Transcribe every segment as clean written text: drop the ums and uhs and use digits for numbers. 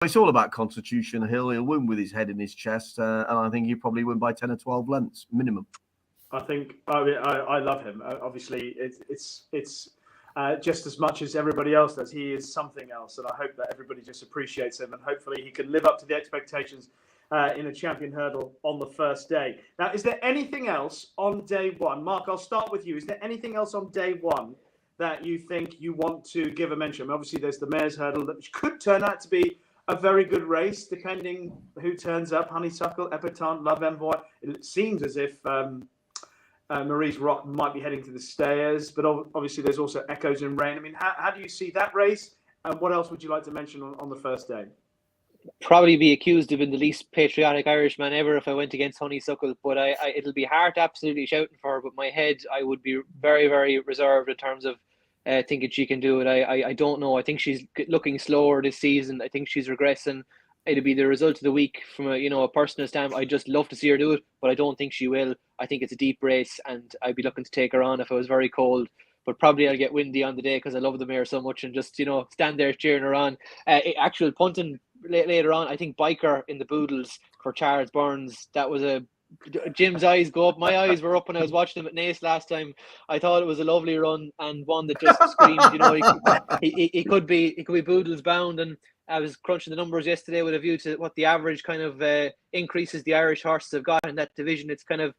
It's all about Constitution Hill. He'll win with his head in his chest, and I think he'll probably win by 10 or 12 lengths minimum. I think I love him. Obviously, it's just as much as everybody else does. He is something else, and I hope that everybody just appreciates him, and hopefully he can live up to the expectations in a champion hurdle on the first day. Now, is there anything else on day one? Mark, I'll start with you. Is there anything else on day one that you think you want to give a mention? I mean, obviously, there's the Mares' Hurdle, that could turn out to be a very good race, depending who turns up. Honeysuckle, Epatante, Love Envoy. It seems as if Marie's Rock might be heading to the stayers, but obviously there's also Echoes in Rain. I mean, how do you see that race? And what else would you like to mention on the first day? Probably be accused of being the least patriotic Irishman ever if I went against Honeysuckle, but it'll be hard absolutely shouting for her, but my head, I would be very, very reserved in terms of thinking she can do it. I don't know. I think she's looking slower this season. I think she's regressing. It'll be the result of the week from a personal standpoint. I'd just love to see her do it, but I don't think she will. I think it's a deep race, and I'd be looking to take her on if it was very cold. But probably I'll get windy on the day because I love the mare so much and just, stand there cheering her on. Actual punting later on, I think Biker in the Boodles for Charles Burns. That was Jim's eyes go up. My eyes were up when I was watching him at Naas last time. I thought it was a lovely run and one that just screamed, he could be Boodles bound. And I was crunching the numbers yesterday with a view to what the average kind of increases the Irish horses have got in that division. It's kind of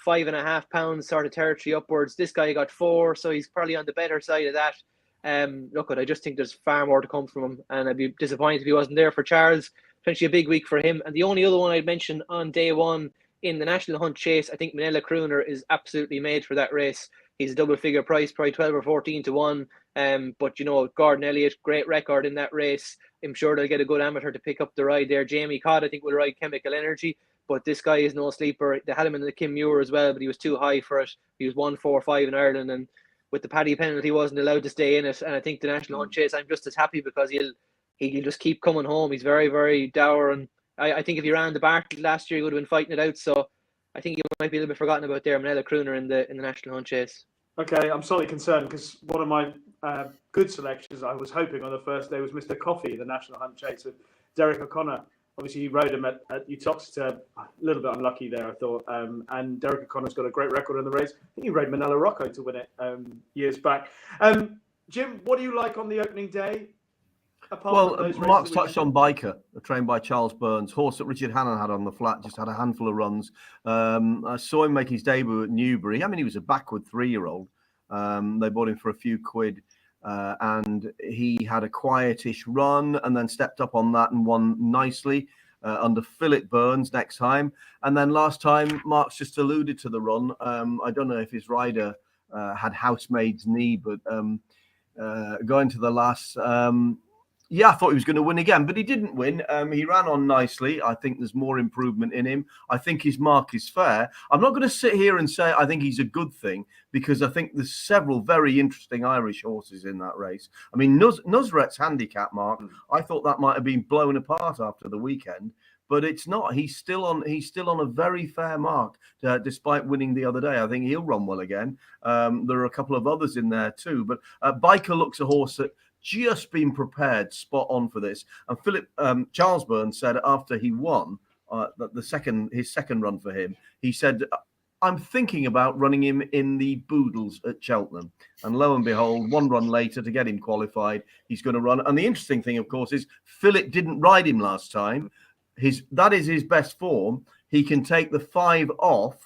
5.5 pounds sort of territory upwards. This guy got 4, so he's probably on the better side of that. I just think there's far more to come from him, and I'd be disappointed if he wasn't there for Charles. Potentially a big week for him. And the only other one I'd mention on day one in the National Hunt Chase, I think Manila Crooner is absolutely made for that race. He's a double figure price, probably 12 or 14 to 1. But Gordon Elliott, great record in that race. I'm sure they'll get a good amateur to pick up the ride there. Jamie Codd, I think, will ride Chemical Energy. But this guy is no sleeper. They had him in the Kim Muir as well, but he was too high for it. He was 1.45 in Ireland, and with the Paddy penalty, he wasn't allowed to stay in it. And I think the National Hunt Chase, I'm just as happy because he'll just keep coming home. He's very, very dour, and I think if he ran the Bartlett last year, he would have been fighting it out. So I think he might be a little bit forgotten about there. Manila Crooner in the National Hunt Chase. Okay, I'm slightly concerned because one of my good selections I was hoping on the first day was Mr. Coffee, the National Hunt Chase with Derek O'Connor. Obviously, he rode him at Uttoxeter, a little bit unlucky there, I thought. And Derek O'Connor's got a great record in the race. I think he rode Manila Rocco to win it years back. Jim, what do you like on the opening day? Mark's touched on Biker, trained by Charles Burns. Horse that Richard Hannon had on the flat, just had a handful of runs. I saw him make his debut at Newbury. I mean, he was a backward 3-year-old. They bought him for a few quid. And he had a quietish run and then stepped up on that and won nicely under Philip Burns next time. And then last time, Mark's just alluded to the run. I don't know if his rider had housemaid's knee, but going to the last... I thought he was going to win again, but he didn't win. He ran on nicely. I think there's more improvement in him. I think his mark is fair. I'm not going to sit here and say I think he's a good thing because I think there's several very interesting Irish horses in that race. I mean, Nusret's handicap mark, I thought that might have been blown apart after the weekend, but it's not. He's still on a very fair mark, despite winning the other day. I think he'll run well again. There are a couple of others in there too, but Biker looks a horse that just been prepared spot on for this. And Charles Burns said after he won his second run for him, he said, I'm thinking about running him in the Boodles at Cheltenham. And lo and behold, one run later to get him qualified, he's going to run. And the interesting thing, of course, is Philip didn't ride him last time. That is his best form. He can take the 5 off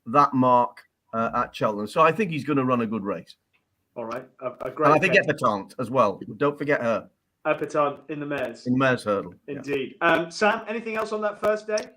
that mark at Cheltenham. So I think he's going to run a good race. All right. A great. And I think Epatante as well. Don't forget her. Epatante in the Mares. In Mares Hurdle. Indeed. Yeah. Sam, anything else on that first day?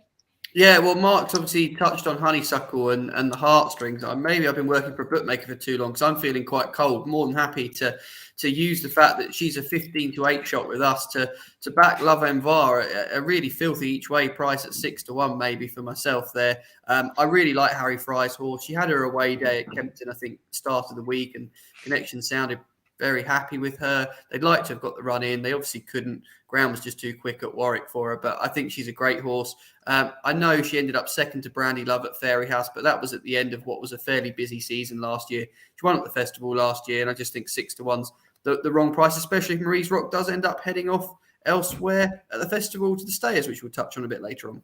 Yeah, well, Mark's obviously touched on Honeysuckle and the heartstrings. Maybe I've been working for a bookmaker for too long because I'm feeling quite cold. More than happy to use the fact that she's a 15-8 shot with us to back Love Envar, a really filthy each way price at 6-1 maybe for myself there. I really like Harry Fry's horse. She had her away day at Kempton, I think, start of the week, and Connection sounded very happy with her. They'd like to have got the run in. They obviously couldn't. Ground was just too quick at Warwick for her, but I think she's a great horse. I know she ended up second to Brandy Love at Fairy House, but that was at the end of what was a fairly busy season last year. She won at the festival last year, and I just think 6-1's the wrong price, especially if Marie's Rock does end up heading off elsewhere at the festival to the stayers, which we'll touch on a bit later on.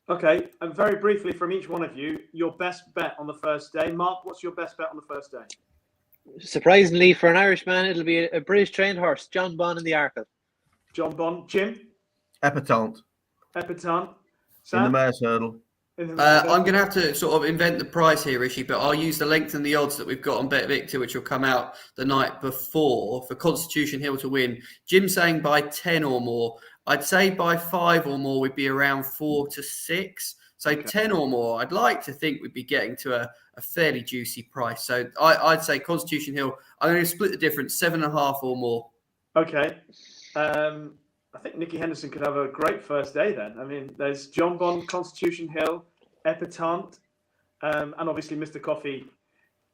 Okay, and very briefly from each one of you, your best bet on the first day. Mark, what's your best bet on the first day? Surprisingly, for an Irishman, it'll be a British trained horse, John Bon in the Arkle. John Bond. Jim? Epatant Epatant. in the mare's hurdle. In the mare's hurdle. I'm going to have to sort of invent the price here, Rishi, but I'll use the length and the odds that we've got on BetVictor, which will come out the night before for Constitution Hill to win. Jim's saying by 10 or more. I'd say by 5 or more, we'd be around 4 to 6. So okay. 10 or more, I'd like to think we'd be getting to a fairly juicy price. So I'd say Constitution Hill, I'm going to split the difference, 7.5 or more. Okay. I think Nicky Henderson could have a great first day then. I mean, there's John Bond, Constitution Hill, Epatant, and obviously Mr. Coffee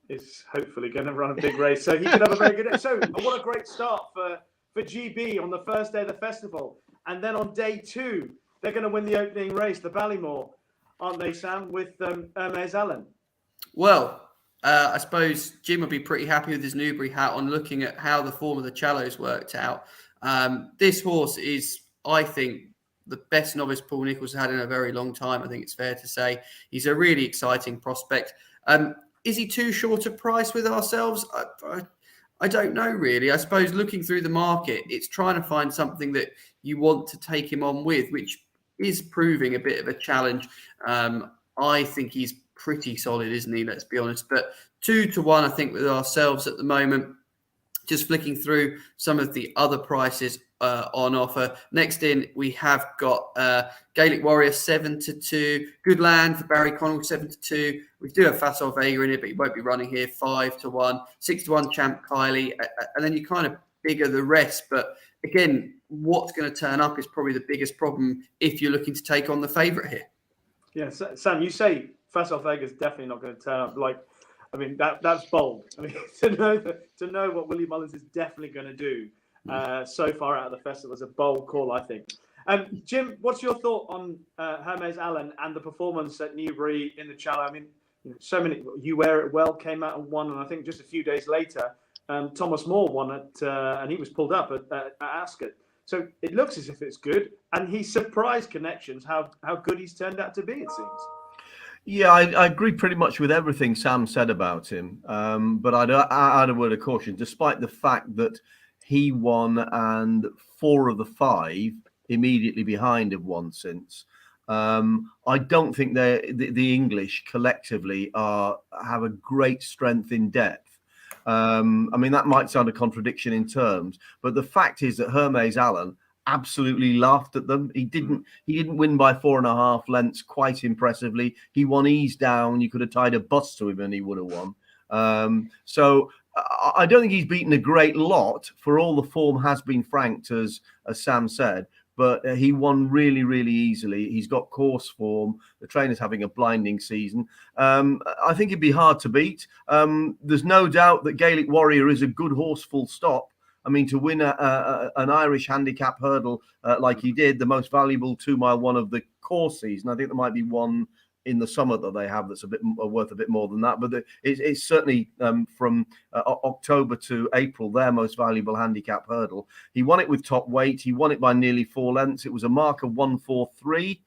is hopefully going to run a big race. So he could have a very good day. So what a great start for GB on the first day of the festival. And then on day 2, they're going to win the opening race, the Ballymore, aren't they, Sam, with Hermes Allen? Well, I suppose Jim will be pretty happy with his Newbury hat on looking at how the form of the Challows worked out. This horse is, I think, the best novice Paul Nicholls had in a very long time. I think it's fair to say he's a really exciting prospect. Is he too short a price with ourselves? I don't know, really. I suppose looking through the market, it's trying to find something that you want to take him on with, which is proving a bit of a challenge. I think he's pretty solid, isn't he? Let's be honest. But 2 to 1, I think, with ourselves at the moment. Just flicking through some of the other prices on offer. Next in, we have got Gaelic Warrior 7 to 2. Good Land for Barry Connell 7 to 2. We do have Fasol Vega in it, but he won't be running here 5 to 1. 6 to 1 Champ Kylie, and then you kind of bigger the rest. But again, what's going to turn up is probably the biggest problem if you're looking to take on the favourite here. Yeah, Sam, you say Fasol Vega is definitely not going to turn up. I mean, that's bold. I mean, to know what Willie Mullins is definitely going to do so far out of the festival is a bold call, I think. Jim, what's your thought on Hermes Allen and the performance at Newbury in the Challow? I mean, so many. You Wear It Well came out and won, and I think just a few days later, Thomas Moore won it, and he was pulled up at Ascot. So it looks as if it's good, and he surprised connections how good he's turned out to be, it seems. Yeah, I agree pretty much with everything Sam said about him. But I'd add a word of caution, despite the fact that he won and 4 of the 5 immediately behind have won since. I don't think the English collectively have a great strength in depth. I mean, that might sound a contradiction in terms, but the fact is that Hermes Allen absolutely laughed at them. He didn't win by 4.5 lengths quite impressively. He won ease down. You could have tied a bus to him and he would have won. So I don't think he's beaten a great lot, for all the form has been franked, as Sam said, but he won really, really easily. He's got course form. The trainer's having a blinding season. I think it'd be hard to beat. There's no doubt that Gaelic Warrior is a good horse, full stop. I mean, to win an Irish handicap hurdle like he did, the most valuable 2-mile one of the course season. I think there might be one in the summer that they have that's worth a bit more than that. But it's certainly from October to April, their most valuable handicap hurdle. He won it with top weight. He won it by nearly 4 lengths. It was a mark of 143.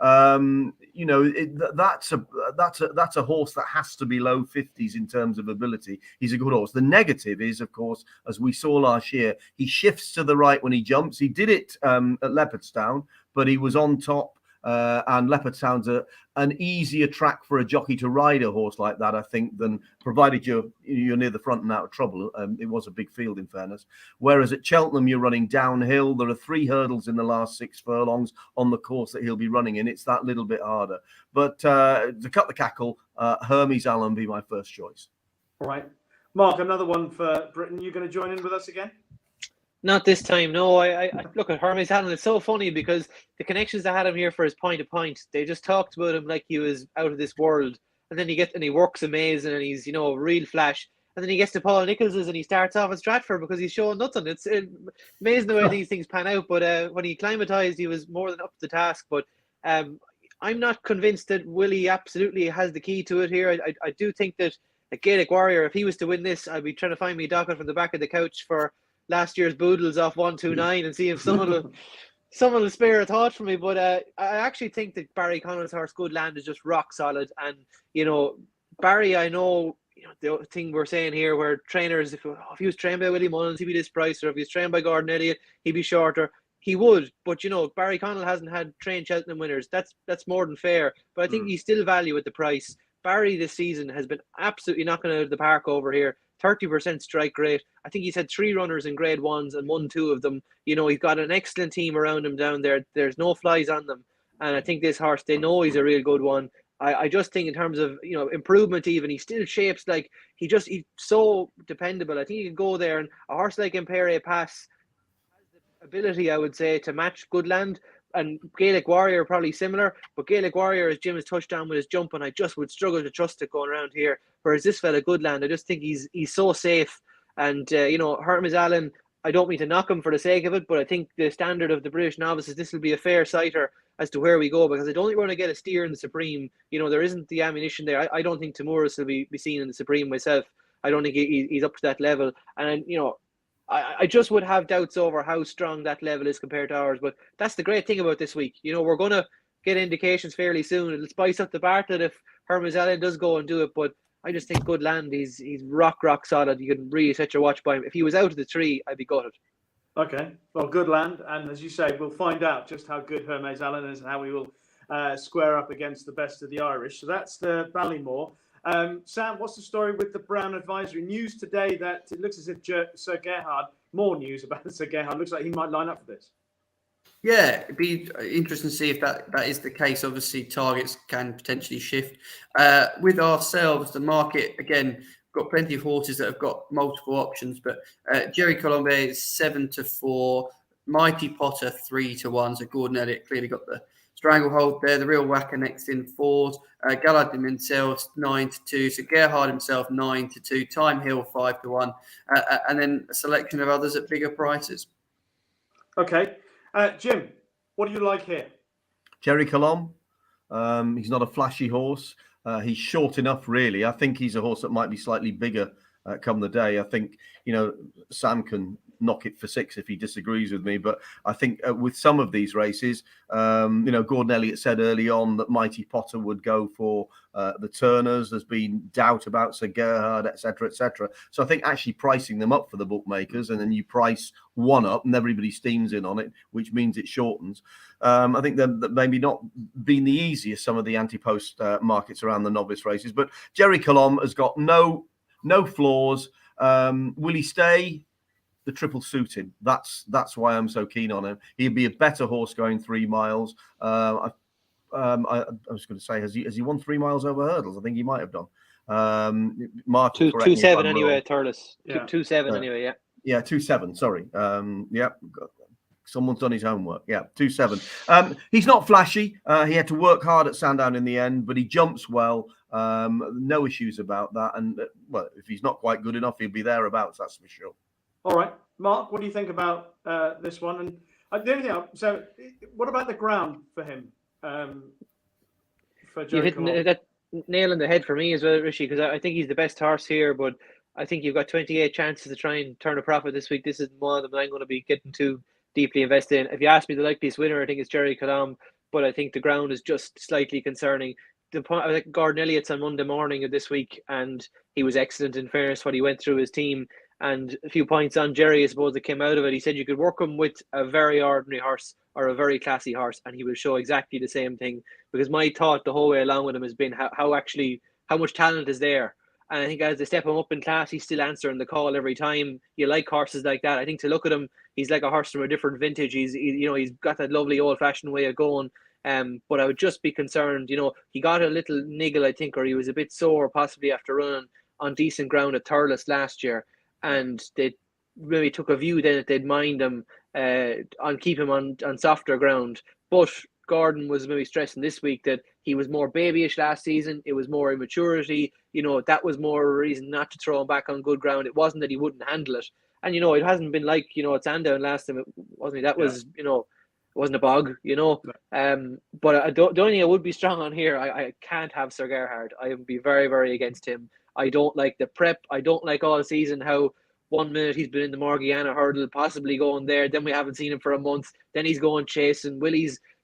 That's a horse that has to be low 50s in terms of ability. He's a good horse. The negative is, of course, as we saw last year, he shifts to the right when he jumps. He did it at Leopardstown, but he was on top. And Leopardstown's an easier track for a jockey to ride a horse like that, I think, than provided you're near the front and out of trouble. It was a big field, in fairness. Whereas at Cheltenham, you're running downhill. There are 3 hurdles in the last 6 furlongs on the course that he'll be running in. It's that little bit harder. But to cut the cackle, Hermes Allen be my first choice. All right. Mark, another one for Britain. You going to join in with us again? Not this time, no. I look at Hermes Allen. It's so funny because the connections that had him here for his point to point, they just talked about him like he was out of this world. And then he works amazing and he's, real flash. And then he gets to Paul Nichols's and he starts off at Stratford because he's showing nothing. It's amazing the way these things pan out. But when he climatised, he was more than up to the task. But I'm not convinced that Willie absolutely has the key to it here. I do think that a Gaelic Warrior, if he was to win this, I'd be trying to find me a docket from the back of the couch for last year's Boodles off 129 and see if someone Someone will spare a thought for me, but I actually think that Barry Connell's horse Good Land is just rock solid. And, Barry, I know, the thing we're saying here where trainers, if he was trained by Willie Mullins, he'd be this price, or if he was trained by Gordon Elliott, he'd be shorter. He would, but Barry Connell hasn't had trained Cheltenham winners. That's more than fair. But I think he's still value at the price. Barry this season has been absolutely knocking it out of the park over here. 30% strike rate. I think he's had 3 runners in grade 1s and won 2 of them. He's got an excellent team around him down there. There's no flies on them. And I think this horse, they know he's a real good one. I just think in terms of, improvement even, he still shapes like he's so dependable. I think he can go there, and a horse like Impere Pass has the ability, I would say, to match Good Land. And Gaelic Warrior probably similar, but Gaelic Warrior, as Jim has touched on with his jump, and I just would struggle to trust it going around here. Whereas this fella Good Land, I just think he's so safe. And Hermes Allen, I don't mean to knock him for the sake of it, but I think the standard of the British novices, this will be a fair sighter as to where we go, because I don't think we're going to get a steer in the Supreme. There isn't the ammunition there. I don't think Tamouris will be seen in the Supreme myself. I don't think he's up to that level. And I just would have doubts over how strong that level is compared to ours. But that's the great thing about this week. We're going to get indications fairly soon. It'll spice up the Bartlett if Hermes Allen does go and do it. But I just think Good Land, he's rock solid. You can really set your watch by him. If he was out of the 3, I'd be gutted. Okay, well, Good Land. And as you say, we'll find out just how good Hermes Allen is and how we will square up against the best of the Irish. So that's the Ballymore. Sam, what's the story with the Brown Advisory? News today that it looks as if Sir Gerhard, more news about Sir Gerhard, looks like he might line up for this. Yeah, it'd be interesting to see if that is the case. Obviously, targets can potentially shift. With ourselves, the market, again, got plenty of horses that have got multiple options, but Jerry Colombe is 7-4, Mighty Potter 3-1, so Gordon Elliott clearly got the stranglehold there. The real whacker next in 4s. Gallard himself 9-2. So Gerhard himself 9-2. Time Hill 5-1. And then a selection of others at bigger prices. Okay. Jim, what do you like here? Jerry Colombe. He's not a flashy horse. He's short enough, really. I think he's a horse that might be slightly bigger come the day. I think, Sam can knock it for 6 if he disagrees with me. But I think with some of these races, Gordon Elliott said early on that Mighty Potter would go for the Turners. There's been doubt about Sir Gerhard, etc., etc. So I think actually pricing them up for the bookmakers, and then you price one up and everybody steams in on it, which means it shortens. I think that maybe not been the easiest, some of the anti-post markets around the novice races. But Jerry Colombe has got no flaws. Will he stay? The triple suit him. That's why I'm so keen on him. He'd be a better horse going 3 miles. I was going to say, has he won 3 miles over hurdles? I think he might have done. Mark, 2.7 anyway, Turles. Yeah. 2.7 anyway. Yeah. Yeah, 2.7. Sorry. Someone's done his homework. Yeah, 2.7. He's not flashy. He had to work hard at Sandown in the end, but he jumps well. No issues about that. And if he's not quite good enough, he'll be thereabouts. That's for sure. All right, Mark, what do you think about this one? And the only thing, so what about the ground for him? For Jerry You've hit that nail in the head for me as well, Rishi, because I think he's the best horse here, but I think you've got 28 chances to try and turn a profit this week. This is one of them that I'm going to be getting too deeply invested in. If you ask me the likeliest winner, I think it's Jerry Colombe, but I think the ground is just slightly concerning. I think Gordon Elliott's on Monday morning of this week, and he was excellent in fairness what he went through his team. And a few points on Jerry, I suppose, that came out of it. He said you could work him with a very ordinary horse or a very classy horse, and he will show exactly the same thing. Because my thought the whole way along with him has been how much talent is there. And I think as they step him up in class, he's still answering the call every time. You like horses like that. I think to look at him, he's like a horse from a different vintage. He's got that lovely old-fashioned way of going. But I would just be concerned. He got a little niggle, I think, or he was a bit sore, possibly after running on decent ground at Thurles last year. And they maybe took a view then that they'd mind him on keep him on softer ground. But Gordon was maybe stressing this week that he was more babyish last season. It was more immaturity. That was more a reason not to throw him back on good ground. It wasn't that he wouldn't handle it. And, it hasn't been like, at Sandown last time. It wasn't. That was, it wasn't a bog, But the only thing I would be strong on here, I can't have Sir Gerhard. I would be very, very against him. I don't like the prep. I don't like all season how 1 minute he's been in the Morgiana hurdle, possibly going there. Then we haven't seen him for a month. Then he's going chasing.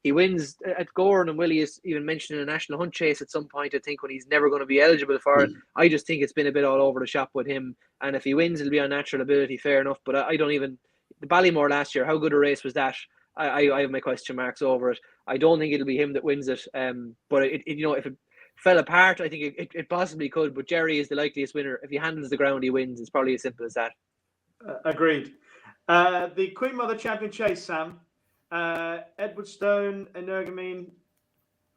He wins at Gorn, and Willie is even mentioning a national hunt chase at some point, I think, when he's never going to be eligible for it. I just think it's been a bit all over the shop with him. And if he wins, it'll be on natural ability, fair enough. But I don't even... The Ballymore last year, how good a race was that? I have my question marks over it. I don't think it'll be him that wins it. But if it fell apart, I think it possibly could. But Jerry is the likeliest winner. If he handles the ground, he wins. It's probably as simple as that. Agreed. The Queen Mother Champion Chase, Sam. Edwardstone, Energumene,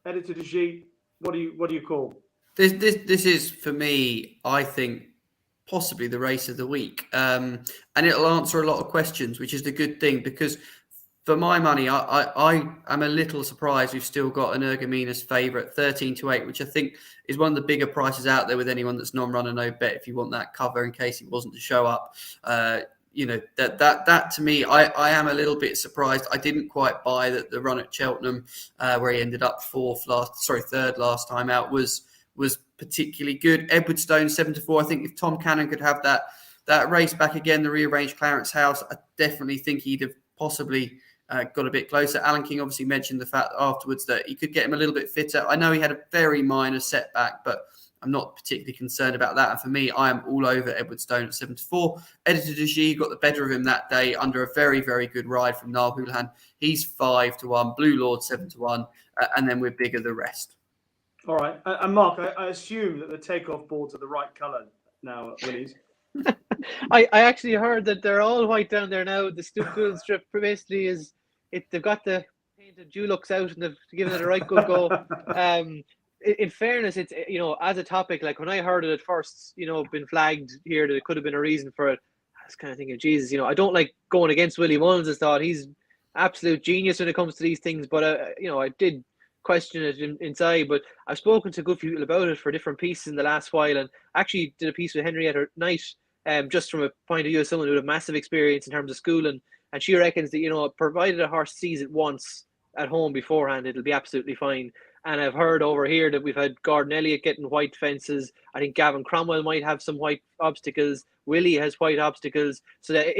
Editor de Gite. What do you call this? Is for me, I think, possibly the race of the week, and it'll answer a lot of questions, which is the good thing, because for my money, I am a little surprised we've still got Energumene as favourite, 13-8, which I think is one of the bigger prices out there with anyone that's non-runner, no bet. If you want that cover in case he wasn't to show up, that to me, I am a little bit surprised. I didn't quite buy that the run at Cheltenham, where he ended up third last time out, was particularly good. Edwardstone 7-4. I think if Tom Cannon could have that race back again, the rearranged Clarence House, I definitely think he'd have possibly got a bit closer. Alan King obviously mentioned the fact afterwards that he could get him a little bit fitter. I know he had a very minor setback, but I'm not particularly concerned about that. And for me, I am all over Edwardstone at 7-4. Editor de Gite got the better of him that day under a very, very good ride from Niall Houlihan. He's 5-1, Blue Lord 7-1, and then we're bigger the rest. All right. And Mark, I assume that the takeoff boards are the right colour now, Willies. I actually heard that they're all white down there now. The Stoop strip basically is it. They've got the painted Dulux out and they've given it a right good go. In fairness, it's as a topic, like when I heard it at first, been flagged here that it could have been a reason for it. I was kind of thinking, Jesus, I don't like going against Willie Mullins. I thought he's absolute genius when it comes to these things, but I did question it inside. But I've spoken to good people about it for different pieces in the last while, and actually did a piece with Henrietta Knight, just from a point of view of someone who had massive experience in terms of schooling, and she reckons that provided a horse sees it once at home beforehand, it'll be absolutely fine. And I've heard over here that we've had Gordon Elliott getting white fences. I think Gavin Cromwell might have some white obstacles. Willie has white obstacles. So that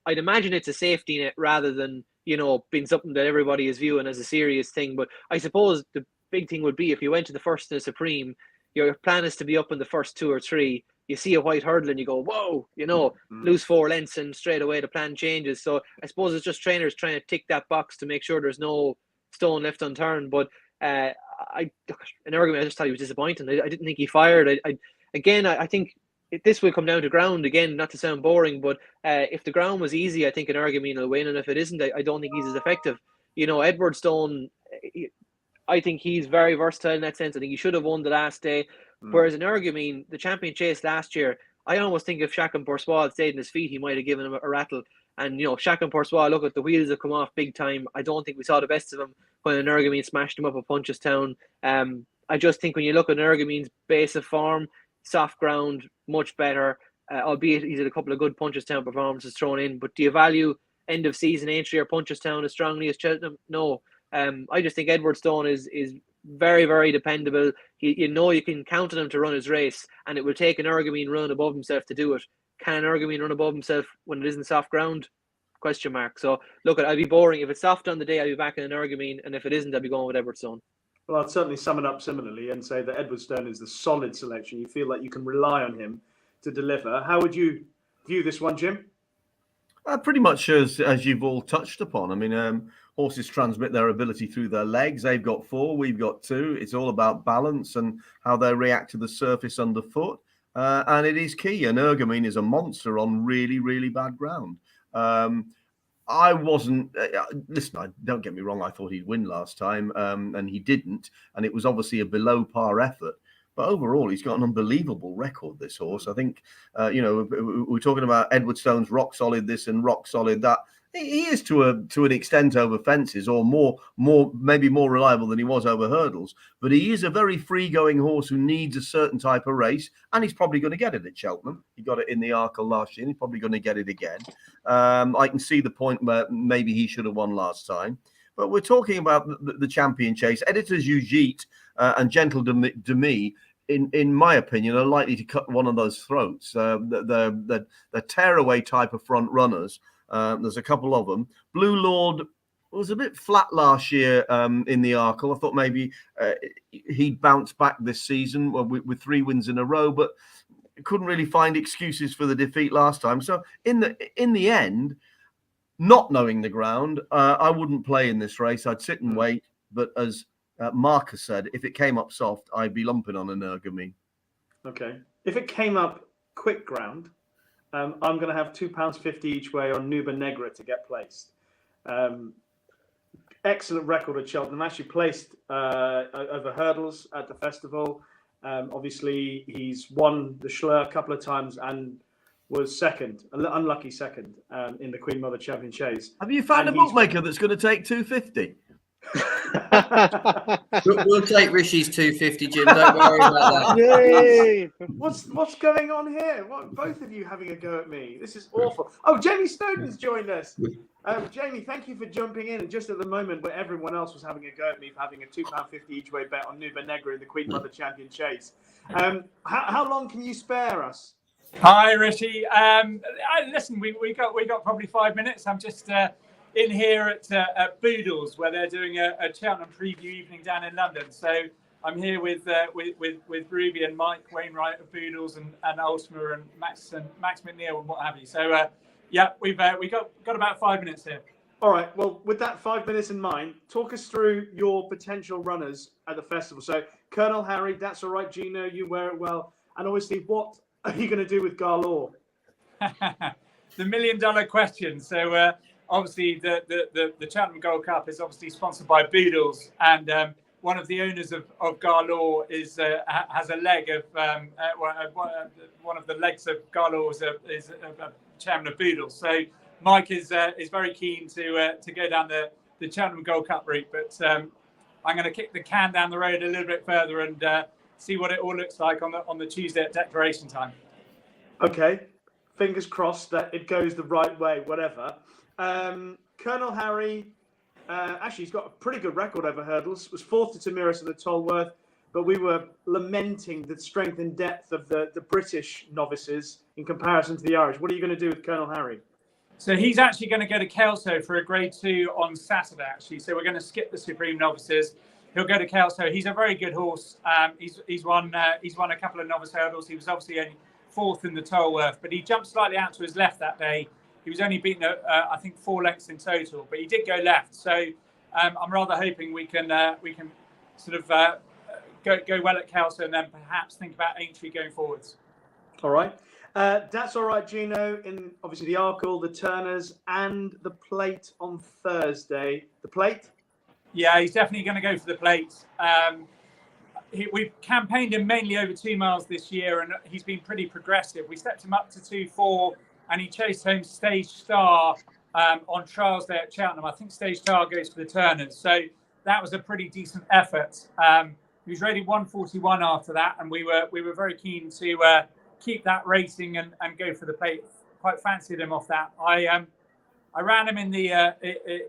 I'd imagine it's a safety net rather than being something that everybody is viewing as a serious thing. But I suppose the big thing would be if you went to the first in a Supreme, your plan is to be up in the first 2 or 3. You see a white hurdle and you go, whoa, lose 4 lengths and straight away the plan changes. So I suppose it's just trainers trying to tick that box to make sure there's no stone left unturned. But I just thought he was disappointing. I didn't think he fired. I think this will come down to ground again, not to sound boring, but if the ground was easy, I think an Energumene will win, and if it isn't, I don't think he's as effective. Edwardstone, I think he's very versatile in that sense. I think he should have won the last day, whereas an Energumene, the champion chase last year, I almost think if Sheehan Persad had stayed in his feet, he might have given him a rattle. And Sheehan Persad, look at the wheels have come off big time. I don't think we saw the best of him when Energumene smashed him up at Punchestown. I just think when you look at Energumene's base of form, soft ground, much better. Albeit he's had a couple of good Punchestown performances thrown in. But do you value end of season entry or Punchestown as strongly as Cheltenham? No. I just think Edwardstone is very, very dependable. You can count on him to run his race, and it will take an Energumene run above himself to do it. Can an Energumene run above himself when it isn't soft ground? Question mark. So look, I'd be boring. If it's soft on the day, I'll be back in an Energumene, and if it isn't, I'll be going with Edwardstone. Well, I'd certainly sum it up similarly and say that Edwardstone is the solid selection. You feel like you can rely on him to deliver. How would you view this one, Jim? Pretty much as you've all touched upon. I mean, horses transmit their ability through their legs. They've got 4, we've got 2. It's all about balance and how they react to the surface underfoot. And it is key. Energumene is a monster on really, really bad ground. I wasn't, listen, don't get me wrong, I thought he'd win last time, and he didn't. And it was obviously a below par effort. But overall, he's got an unbelievable record, this horse. I think, we're talking about Edwardstone's rock solid this and rock solid that. He is to an extent over fences, or maybe more reliable than he was over hurdles. But he is a very free-going horse who needs a certain type of race, and he's probably going to get it at Cheltenham. He got it in the Arkle last year, and he's probably going to get it again. I can see the point where maybe he should have won last time. But we're talking about the champion chase. Editors de Gite and Gentle de Me in my opinion, are likely to cut one of those throats. The tearaway type of front runners. There's a couple of them. Blue Lord was a bit flat last year in the Arkle. I thought maybe he'd bounce back this season with 3 wins in a row, but couldn't really find excuses for the defeat last time. So in the end, not knowing the ground, I wouldn't play in this race. I'd sit and wait. But as Marcus said, if it came up soft, I'd be lumping on Energumene. Okay. If it came up quick ground, I'm going to have £2.50 each way on Nuba Negra to get placed. Excellent record at Cheltenham. Actually placed over hurdles at the festival. Obviously, he's won the Schlur a couple of times and was second, unlucky second, in the Queen Mother Champion Chase. Have you found a bookmaker that's going to take 250? We'll take Rishi's 250, Jim. Don't worry about that. Yay! What's going on here? What, both of you having a go at me? This is awful. Oh, Jamie Snowden's joined us. Jamie, thank you for jumping in. And just at the moment where everyone else was having a go at me for having a £2.50 each way bet on Nuba Negra in the Queen Mother Champion Chase. How long can you spare us? Hi, Rishi. Listen, we got probably 5 minutes. I'm just in here at Boodles, where they're doing a Cheltenham preview evening down in London. So I'm here with Ruby and Mike Wainwright of Boodles and Ultima and Max McNeil and what have you. So we got about 5 minutes here. All right. Well, with that 5 minutes in mind, talk us through your potential runners at the festival. So Colonel Harry, That's All Right, Gino, You Wear It Well, and obviously, what are you going to do with Garlaw? The $1 million question. So obviously, the Cheltenham Gold Cup is obviously sponsored by Boodles, and one of the owners of Garlaw has a leg of one of the legs of Garlaw is a chairman of Boodles. So Mike is very keen to go down the Cheltenham Gold Cup route, but I'm going to kick the can down the road a little bit further and see what it all looks like on the Tuesday at declaration time. Okay, fingers crossed that it goes the right way, whatever. Colonel Harry, actually, he's got a pretty good record over hurdles. Was fourth to Tamiris at the Tolworth, but we were lamenting the strength and depth of the British novices in comparison to the Irish. What are you going to do with Colonel Harry? So he's actually going to go to Kelso for a Grade 2 on Saturday, actually. So we're going to skip the Supreme Novices. He'll go to Kelso. He's a very good horse. He's won a couple of novice hurdles. He was obviously only fourth in the Tolworth, but he jumped slightly out to his left that day. He was only beaten, I think, 4 lengths in total, but he did go left. So I'm rather hoping we can sort of go well at Kelso and then perhaps think about Aintree going forwards. All right. That's all right, Gino. In obviously the Arkle, the Turners, and the Plate on Thursday. The Plate? Yeah, he's definitely going to go for the Plate. We've campaigned him mainly over 2 miles this year, and he's been pretty progressive. We stepped him up to 2.4, and he chased home Stage Star on trials day at Cheltenham. I think Stage Star goes for the Turners, so that was a pretty decent effort. He was rated 141 after that, and we were very keen to keep that racing and go for the Plate. Quite fancied him off that. I ran him in the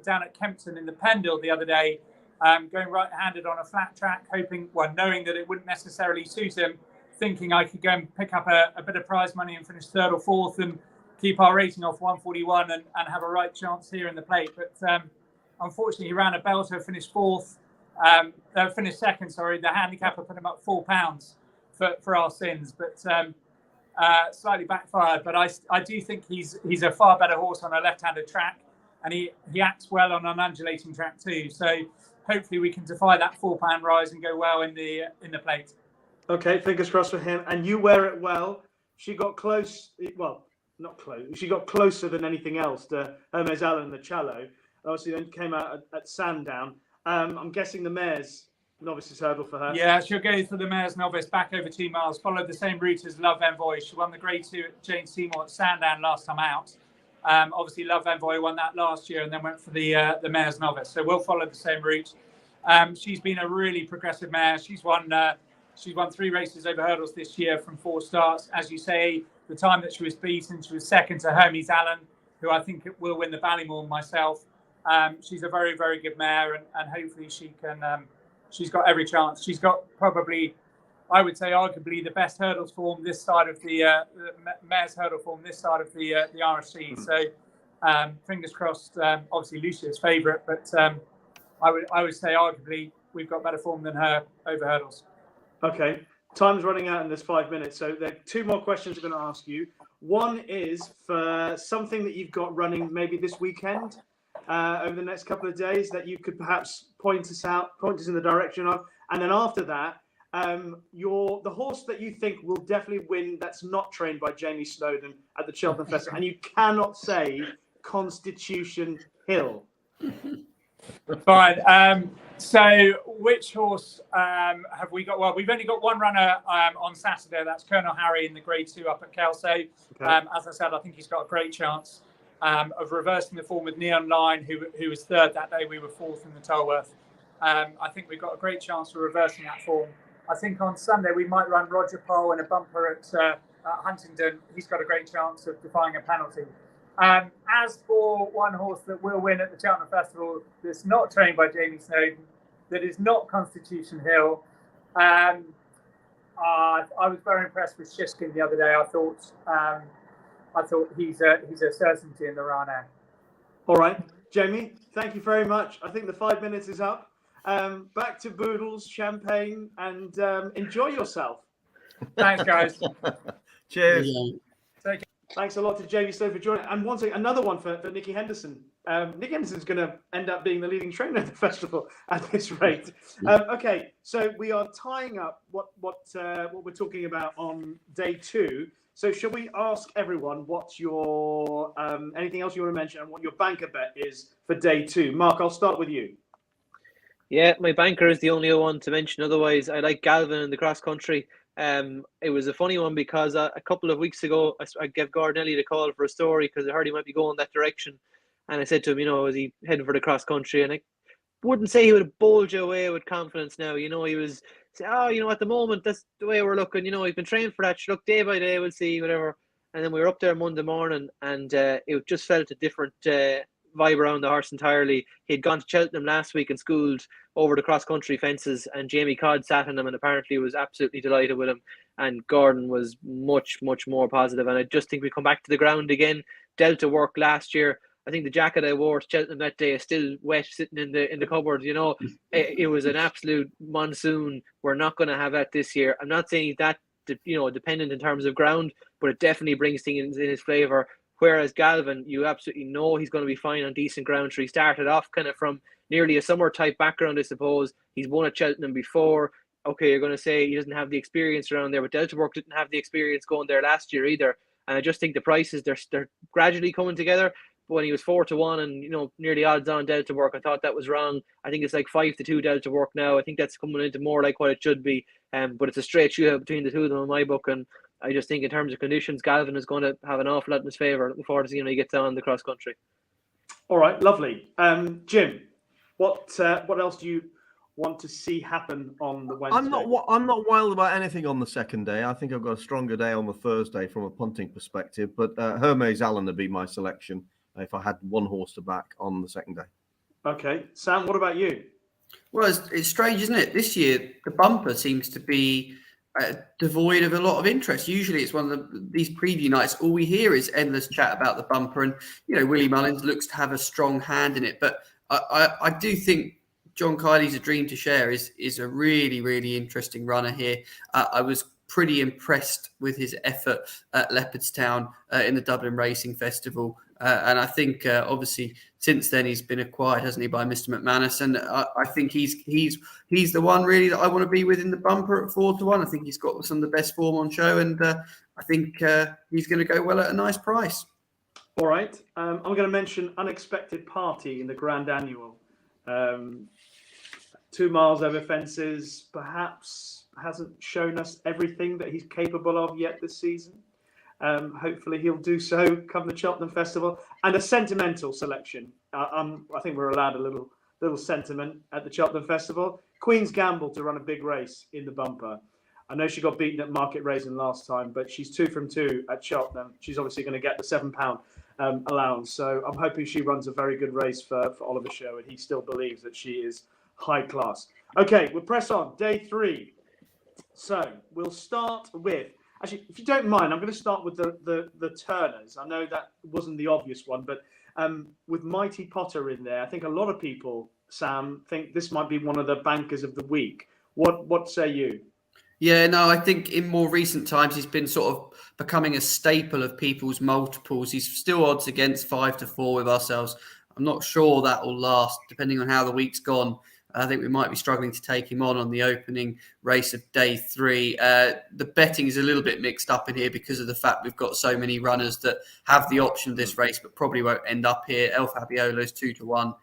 down at Kempton in the Pendle the other day, going right-handed on a flat track, knowing that it wouldn't necessarily suit him, thinking I could go and pick up a bit of prize money and finish third or fourth and keep our rating off 141 and have a right chance here in the Plate. But unfortunately, he ran a belter, finished second. Sorry, the handicapper put him up £4 for our sins, but slightly backfired. But I do think he's a far better horse on a left-handed track, and he acts well on an undulating track too. So hopefully we can defy that £4 rise and go well in the Plate. Okay, fingers crossed for him. And You Wear It Well. She got close. Well, not close. She got closer than anything else to Hermes Allen, the Challo. Obviously, then came out at Sandown. I'm guessing the Mare's Novices hurdle for her. Yeah, she'll go for the Mare's Novice back over 2 miles. Followed the same route as Love Envoy. She won the Grade 2 at Jane Seymour at Sandown last time out. Obviously, Love Envoy won that last year and then went for the Mare's Novice. So we'll follow the same route. She's been a really progressive mare. She's won 3 races over hurdles this year from 4 starts. As you say, the time that she was beaten, she was second to Hermes Allen, who I think will win the Ballymore myself. She's a very, very good mare, and hopefully she can. She's got every chance. She's got probably I would say arguably the best hurdles form this side of the mare's hurdle form this side of the RSG. So fingers crossed. Obviously Lucia's favourite, but I would say arguably we've got better form than her over hurdles. Okay, time's running out and there's 5 minutes. So there are 2 more questions I'm going to ask you. One is for something that you've got running maybe this weekend, over the next couple of days, that you could perhaps point us in the direction of. And then after that, the horse that you think will definitely win that's not trained by Jamie Snowden at the Cheltenham Festival, and you cannot say Constitution Hill. Fine. So which horse have we got? Well, we've only got one runner on Saturday. That's Colonel Harry in the Grade 2 up at Kelso. Okay. As I said, I think he's got a great chance of reversing the form with Neon Line, who was third that day. We were fourth in the Tolworth. I think we've got a great chance of reversing that form. I think on Sunday we might run Roger Pole in a bumper at Huntingdon. He's got a great chance of defying a penalty. As for one horse that will win at the Cheltenham Festival that's not trained by Jamie Snowden, that is not Constitution Hill, I was very impressed with Sheehan the other day. I thought he's a certainty in the Ryanair. All right, Jamie, thank you very much. I think the 5 minutes is up. Back to Boodles, champagne, and enjoy yourself. Thanks, guys. Cheers. Take care. Thanks a lot to Jamie Stowe for joining. And another one for Nicky Henderson. Nicky Henderson's going to end up being the leading trainer at the festival at this rate. Okay, so we are tying up what we're talking about on day 2. So shall we ask everyone what's your anything else you want to mention and what your banker bet is for day 2? Mark, I'll start with you. Yeah, my banker is the only one to mention. Otherwise, I like Gavin in the cross country. It was a funny one because a couple of weeks ago, I gave Gordon Elliott a call for a story because I heard he might be going that direction. And I said to him, is he heading for the cross country? And I wouldn't say he would have bowled you away with confidence now. He was, at the moment, that's the way we're looking. He's been trained for that. Look, day by day, we'll see, whatever. And then we were up there Monday morning and it just felt a different vibe around the horse entirely. He'd gone to Cheltenham last week and schooled over the cross-country fences, and Jamie Codd sat in him and apparently was absolutely delighted with him, and Gordon was much, much more positive. And I just think we come back to the ground again. Delta work last year. I think the jacket I wore to Cheltenham that day is still wet sitting in the cupboard. It was an absolute monsoon. We're not going to have that this year. I'm not saying that dependent in terms of ground, but it definitely brings things in his flavour. Whereas Gavin, you absolutely know he's going to be fine on decent ground. So he started off kind of from nearly a summer type background, I suppose. He's won at Cheltenham before. Okay, you're going to say he doesn't have the experience around there, but Delta Work didn't have the experience going there last year either. And I just think the prices, they're gradually coming together. But when he was 4-1 and, nearly odds on Delta Work, I thought that was wrong. I think it's like 5-2 Delta Work now. I think that's coming into more like what it should be. But it's a straight shootout between the two of them in my book. And I just think in terms of conditions, Gavin is going to have an awful lot in his favour. Looking forward to seeing how he gets on the cross country. All right, lovely. Jim, what else do you want to see happen on the Wednesday? I'm not wild about anything on the second day. I think I've got a stronger day on the Thursday from a punting perspective. But Hermes Allen would be my selection if I had one horse to back on the second day. Okay, Sam, what about you? Well, it's strange, isn't it? This year the bumper seems to be devoid of a lot of interest. Usually it's one of these preview nights, all we hear is endless chat about the bumper, and Willie Mullins looks to have a strong hand in it. But I do think John Kiley's A Dream to Share is a really, really interesting runner here. I was pretty impressed with his effort at Leopardstown in the Dublin Racing Festival. And I think, obviously, since then he's been acquired, hasn't he, by Mr. McManus? And I think he's the one really that I want to be with in the bumper at 4-1. I think he's got some of the best form on show, and I think he's going to go well at a nice price. All right. I'm going to mention Unexpected Party in the Grand Annual. 2 miles over fences, perhaps hasn't shown us everything that he's capable of yet this season. Hopefully he'll do so come the Cheltenham Festival. And a sentimental selection. I think we're allowed a little sentiment at the Cheltenham Festival. Queen's Gamble to run a big race in the bumper. I know she got beaten at Market Raisin last time, but she's 2 from 2 at Cheltenham. She's obviously going to get the £7 allowance. So I'm hoping she runs a very good race for Oliver Show, and he still believes that she is high class. Okay, we'll press on. Day 3. So we'll start with, actually, if you don't mind, I'm going to start with the Turners. I know that wasn't the obvious one, but with Mighty Potter in there, I think a lot of people, Sam, think this might be one of the bankers of the week. What say you? Yeah, no, I think in more recent times he's been sort of becoming a staple of people's multiples. He's still odds against 5-4 with ourselves. I'm not sure that will last, depending on how the week's gone. I think we might be struggling to take him on the opening race of day 3. The betting is a little bit mixed up in here because of the fact we've got so many runners that have the option of this race, but probably won't end up here. El Fabiolo's 2-1.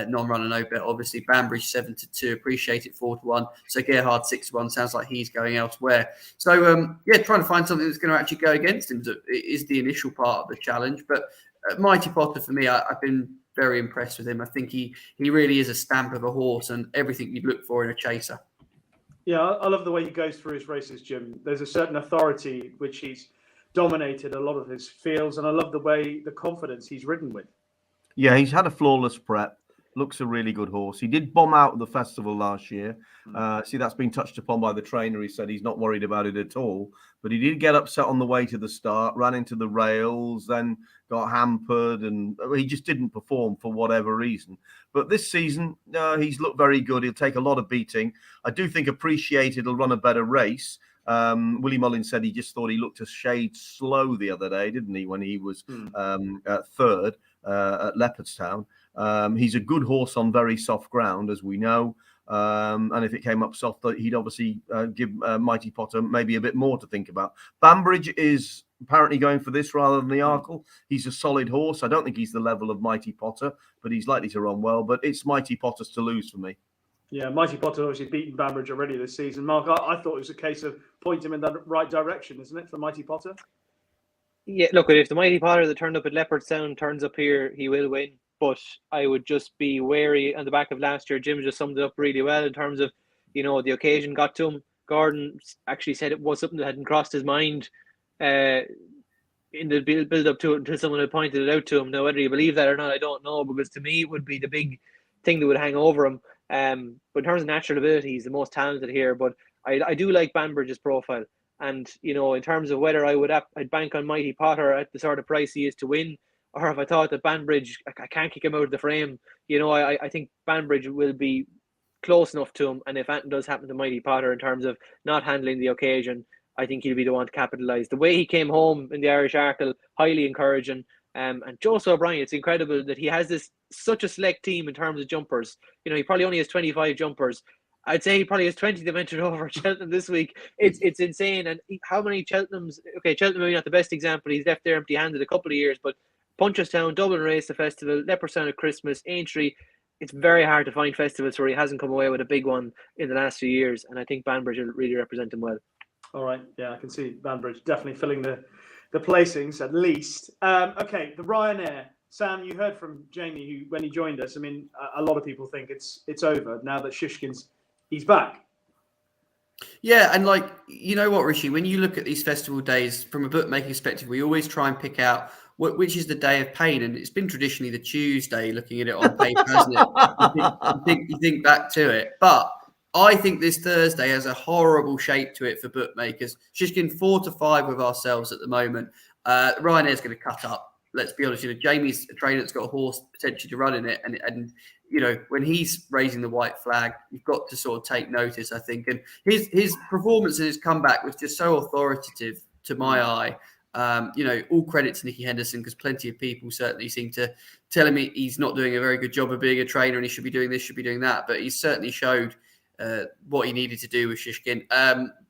Non-runner no bet, obviously. Banbridge 7-2, Appreciate It 4-1. So Gerhard 6-1. Sounds like he's going elsewhere. So trying to find something that's going to actually go against him is the initial part of the challenge. But Mighty Potter for me, I've been very impressed with him. I think he really is a stamp of a horse and everything you'd look for in a chaser. Yeah, I love the way he goes through his races, Jim. There's a certain authority which he's dominated a lot of his fields, and I love the confidence he's ridden with. Yeah, he's had a flawless prep. Looks a really good horse. He did bomb out at the festival last year. See, that's been touched upon by the trainer. He said he's not worried about it at all. But he did get upset on the way to the start, ran into the rails, then got hampered, and he just didn't perform for whatever reason. But this season, he's looked very good. He'll take a lot of beating. I do think Appreciated will run a better race. Willie Mullins said he just thought he looked a shade slow the other day, didn't he, when he was third at Leopardstown. He's a good horse on very soft ground, as we know. And if it came up soft, he'd obviously give Mighty Potter maybe a bit more to think about. Banbridge is apparently going for this rather than the Arkle. He's a solid horse. I don't think he's the level of Mighty Potter, but he's likely to run well. But it's Mighty Potter's to lose for me. Yeah, Mighty Potter obviously beaten Banbridge already this season. Mark, I thought it was a case of point him in the right direction, isn't it, for Mighty Potter? Yeah, look, if the Mighty Potter that turned up at Leopardstown turns up here, he will win. But I would just be wary on the back of last year. Jim just summed it up really well in terms of, the occasion got to him. Gordon actually said it was something that hadn't crossed his mind in the build-up to it until someone had pointed it out to him. Now, whether you believe that or not, I don't know, because to me it would be the big thing that would hang over him. But in terms of natural ability, he's the most talented here. But I do like Banbridge's profile. And, in terms of whether I'd bank on Mighty Potter at the sort of price he is to win, or if I thought that Banbridge, I can't kick him out of the frame, I think Banbridge will be close enough to him. And if anything does happen to Mighty Potter in terms of not handling the occasion, I think he'll be the one to capitalise. The way he came home in the Irish Arkle, highly encouraging. And Joseph O'Brien, it's incredible that he has such a select team in terms of jumpers. He probably only has 25 jumpers. I'd say he probably has 20 that ventured over Cheltenham this week. It's insane. And how many Cheltenhams? Okay, Cheltenham maybe not the best example. He's left there empty-handed a couple of years, but Punchestown, Dublin Race, the festival, Leopardstown at Christmas, Aintree. It's very hard to find festivals where he hasn't come away with a big one in the last few years, and I think Banbridge will really represent him well. All right, yeah, I can see Banbridge definitely filling the placings at least. Okay, the Ryanair. Sam, you heard from Jamie when he joined us. I mean, a lot of people think it's over now that he's back. Yeah, and you know what, Rishi, when you look at these festival days from a bookmaking perspective, we always try and pick out which is the day of pain, and it's been traditionally the Tuesday. Looking at it on paper, hasn't it? You think back to it, but I think this Thursday has a horrible shape to it for bookmakers. Sheehan 4-5 with ourselves at the moment. Ryanair's going to cut up. Let's be honest. Jamie's a trainer that's got a horse potentially to run in it, and when he's raising the white flag, you've got to sort of take notice, I think. And his performance and his comeback was just so authoritative to my eye. All credit to Nicky Henderson, because plenty of people certainly seem to tell him he's not doing a very good job of being a trainer and he should be doing this, should be doing that. But he certainly showed what he needed to do with Sheehan.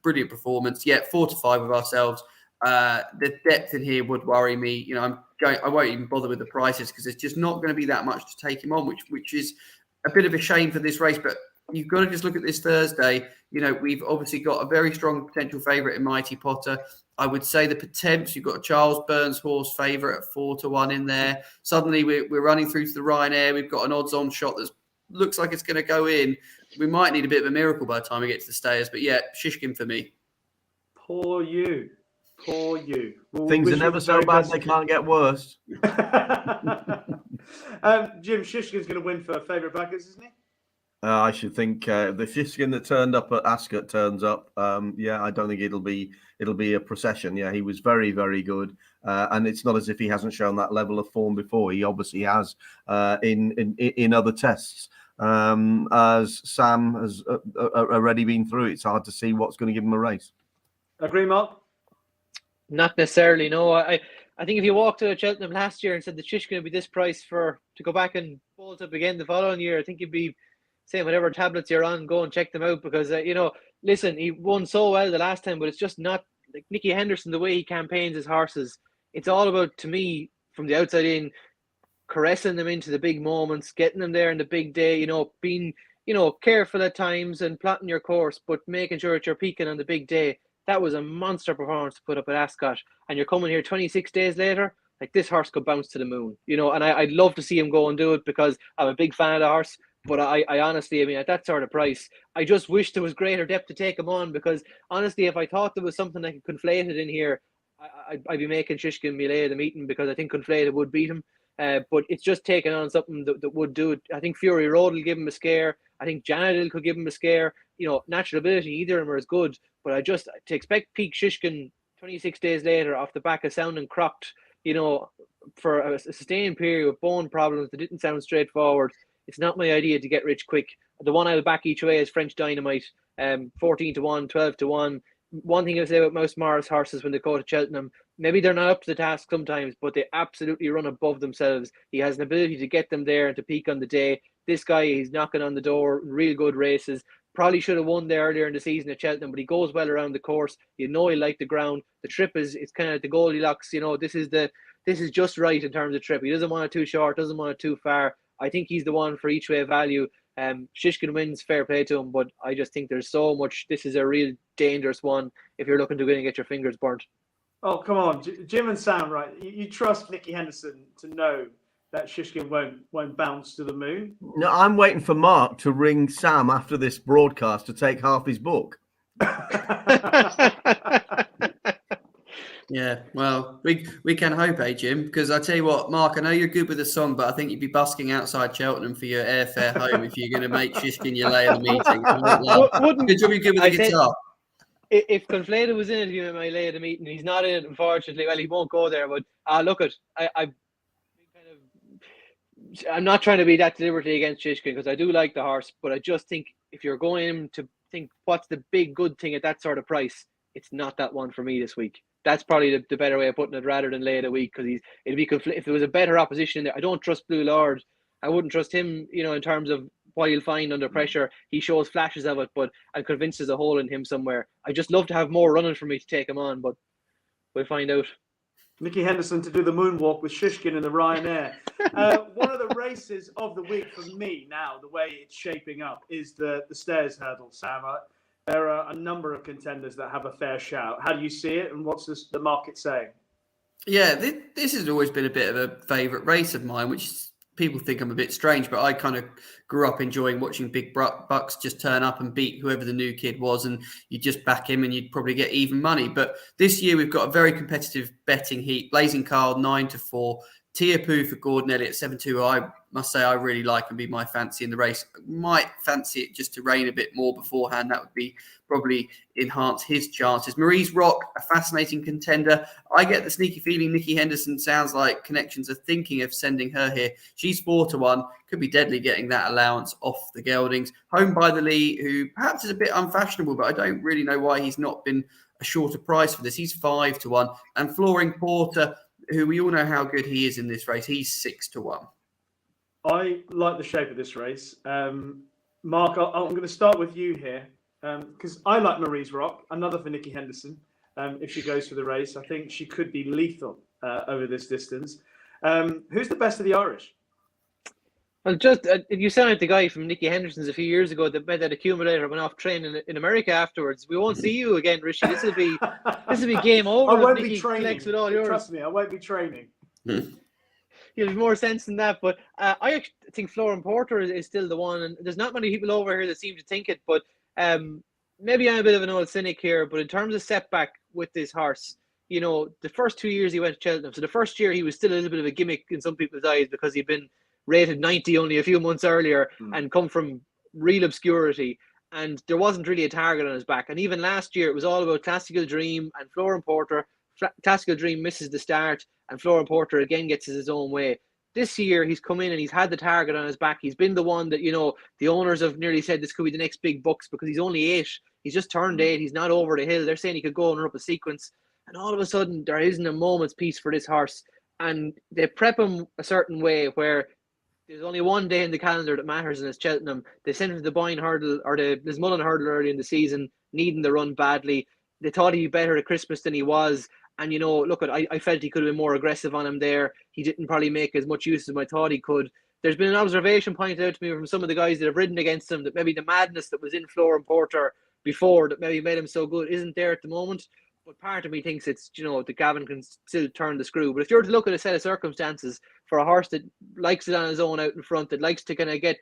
Brilliant performance. Yeah, 4-5 with ourselves. The depth in here would worry me. I won't even bother with the prices because there's just not going to be that much to take him on, which is a bit of a shame for this race. But you've got to just look at this Thursday. We've obviously got a very strong potential favourite in Mighty Potter. I would say the Potemps, you've got a Charles Burns horse favourite at 4-1 in there. Suddenly we're running through to the Ryanair. We've got an odds-on shot that looks like it's going to go in. We might need a bit of a miracle by the time we get to the stayers. But yeah, Sheehan for me. Poor you. Well, things are never so bad they can't get worse. Jim, Sheehan's going to win for favourite backers, isn't he? I should think the Sheehan that turned up at Ascot turns up. I don't think it'll be a procession. Yeah, he was very, very good, and it's not as if he hasn't shown that level of form before. He obviously has in other tests. As Sam has already been through, it's hard to see what's going to give him a race. Agree, Mark? Not necessarily. No, I think if you walked to Cheltenham last year and said the Sheehan going to be this price to go back and bolt up again the following year, I think you'd be saying whatever tablets you're on, go and check them out because listen, he won so well the last time, but it's just not like Nicky Henderson, the way he campaigns his horses. It's all about, to me, from the outside in, caressing them into the big moments, getting them there in the big day, being, careful at times and plotting your course, but making sure that you're peaking on the big day. That was a monster performance to put up at Ascot. And you're coming here 26 days later, like this horse could bounce to the moon, and I'd love to see him go and do it because I'm a big fan of the horse. But I honestly, at that sort of price, I just wish there was greater depth to take him on because honestly, if I thought there was something like conflated in here, I'd be making Sheehan Millet the meeting because I think conflated would beat him. But it's just taking on something that would do it. I think Fury Road will give him a scare. I think Janadil could give him a scare. Natural Ability, either of them are as good. But I just, to expect peak Sheehan 26 days later off the back of sounding crocked, for a sustained period with bone problems that didn't sound straightforward, it's not my idea to get rich quick. The one I'll back each way is French Dynamite, 14 to 1, 12 to 1. One thing I say about Mouse Morris horses when they go to Cheltenham, maybe they're not up to the task sometimes, but they absolutely run above themselves. He has an ability to get them there and to peak on the day. This guy, he's knocking on the door, real good races. Probably should have won there earlier in the season at Cheltenham, but he goes well around the course. He liked the ground. The trip is kind of the Goldilocks. This is just right in terms of trip. He doesn't want it too short, doesn't want it too far. I think he's the one for each way value. Sheehan wins, fair play to him, but I just think there's so much. This is a real dangerous one if you're looking to go and get your fingers burnt. Oh, come on, Jim and Sam, right? You trust Nicky Henderson to know that Sheehan won't bounce to the moon? No, I'm waiting for Mark to ring Sam after this broadcast to take half his book. Yeah, well, we can hope, Jim, because I tell you what, Mark, I know you're good with the song, but I think you'd be busking outside Cheltenham for your airfare home if you're going to make Sheehan your lay of the meeting. Good job you're good with the guitar. If Conflated was in it, he'd be my lay of the meeting. He's not in it, unfortunately. Well, he won't go there, but look at I'm not trying to be that deliberately against Sheehan because I do like the horse, but I just think if you're going to think what's the big good thing at that sort of price, it's not that one for me this week. That's probably the better way of putting it rather than lay of the week because if there was a better opposition in there. I don't trust Blue Lord. I wouldn't trust him, in terms of what he'll find under pressure. He shows flashes of it, but I'm convinced there's a hole in him somewhere. I just love to have more running for me to take him on, but we'll find out. Nicky Henderson to do the moonwalk with Sheehan in the Ryanair. One of the races of the week for me now, the way it's shaping up, is the stairs hurdle, Sam. There are a number of contenders that have a fair shout. How do you see it, and what's the market saying? Yeah, this has always been a bit of a favourite race of mine, which people think I'm a bit strange, but I kind of grew up enjoying watching big bucks just turn up and beat whoever the new kid was, and you just back him and you'd probably get even money. But this year we've got a very competitive betting heat. Blazing Carl 9 to 4, Tiapu for Gordon Elliott 7-2. I must say I really like and be my fancy in the race. Might fancy it just to rain a bit more beforehand. That would be probably enhance his chances. Marie's Rock, a fascinating contender. I get the sneaky feeling Nicky Henderson sounds like connections are thinking of sending her here. She's 4 to 1. Could be deadly getting that allowance off the geldings. Home by the Lee, who perhaps is a bit unfashionable, but I don't really know why he's not been a shorter price for this. He's 5 to 1. And Flooring Porter, who we all know how good he is in this race, he's 6 to 1. I like the shape of this race. Mark, I'm going to start with you here because I like Marie's Rock, another for Nicky Henderson. If she goes for the race, I think she could be lethal over this distance. Who's the best of the Irish? Well, just you sound like the guy from Nicky Henderson's a few years ago that made that accumulator, went off training in America afterwards. We won't see you again, Rishi. This will be game over. I won't Nicky be training. with all yours. Trust me, I won't be training. You'll have more sense than that, but I actually think Flooring Porter is still the one, and there's not many people over here that seem to think it, but maybe I'm a bit of an old cynic here, but in terms of setback with this horse, the first 2 years he went to Cheltenham, so the first year he was still a little bit of a gimmick in some people's eyes because he'd been rated 90 only a few months earlier and come from real obscurity, and there wasn't really a target on his back. And even last year, it was all about Classical Dream and Florian Porter. Classical Dream misses the start, and Florian Porter again gets his own way. This year, he's come in and he's had the target on his back. He's been the one that, the owners have nearly said this could be the next big bucks, because he's only 8. He's just turned 8. He's not over the hill. They're saying he could go and run up a sequence. And all of a sudden, there isn't a moment's peace for this horse. And they prep him a certain way where there's only one day in the calendar that matters, and it's Cheltenham. They sent him to the Boyne Hurdle or the Lismullen Hurdle early in the season, needing the run badly. They thought he'd be better at Christmas than he was. And, look, I felt he could have been more aggressive on him there. He didn't probably make as much use as I thought he could. There's been an observation pointed out to me from some of the guys that have ridden against him that maybe the madness that was in Florian Porter before that maybe made him so good isn't there at the moment. But part of me thinks it's, that Gavin can still turn the screw. But if you're to look at a set of circumstances for a horse that likes it on his own out in front, that likes to kind of get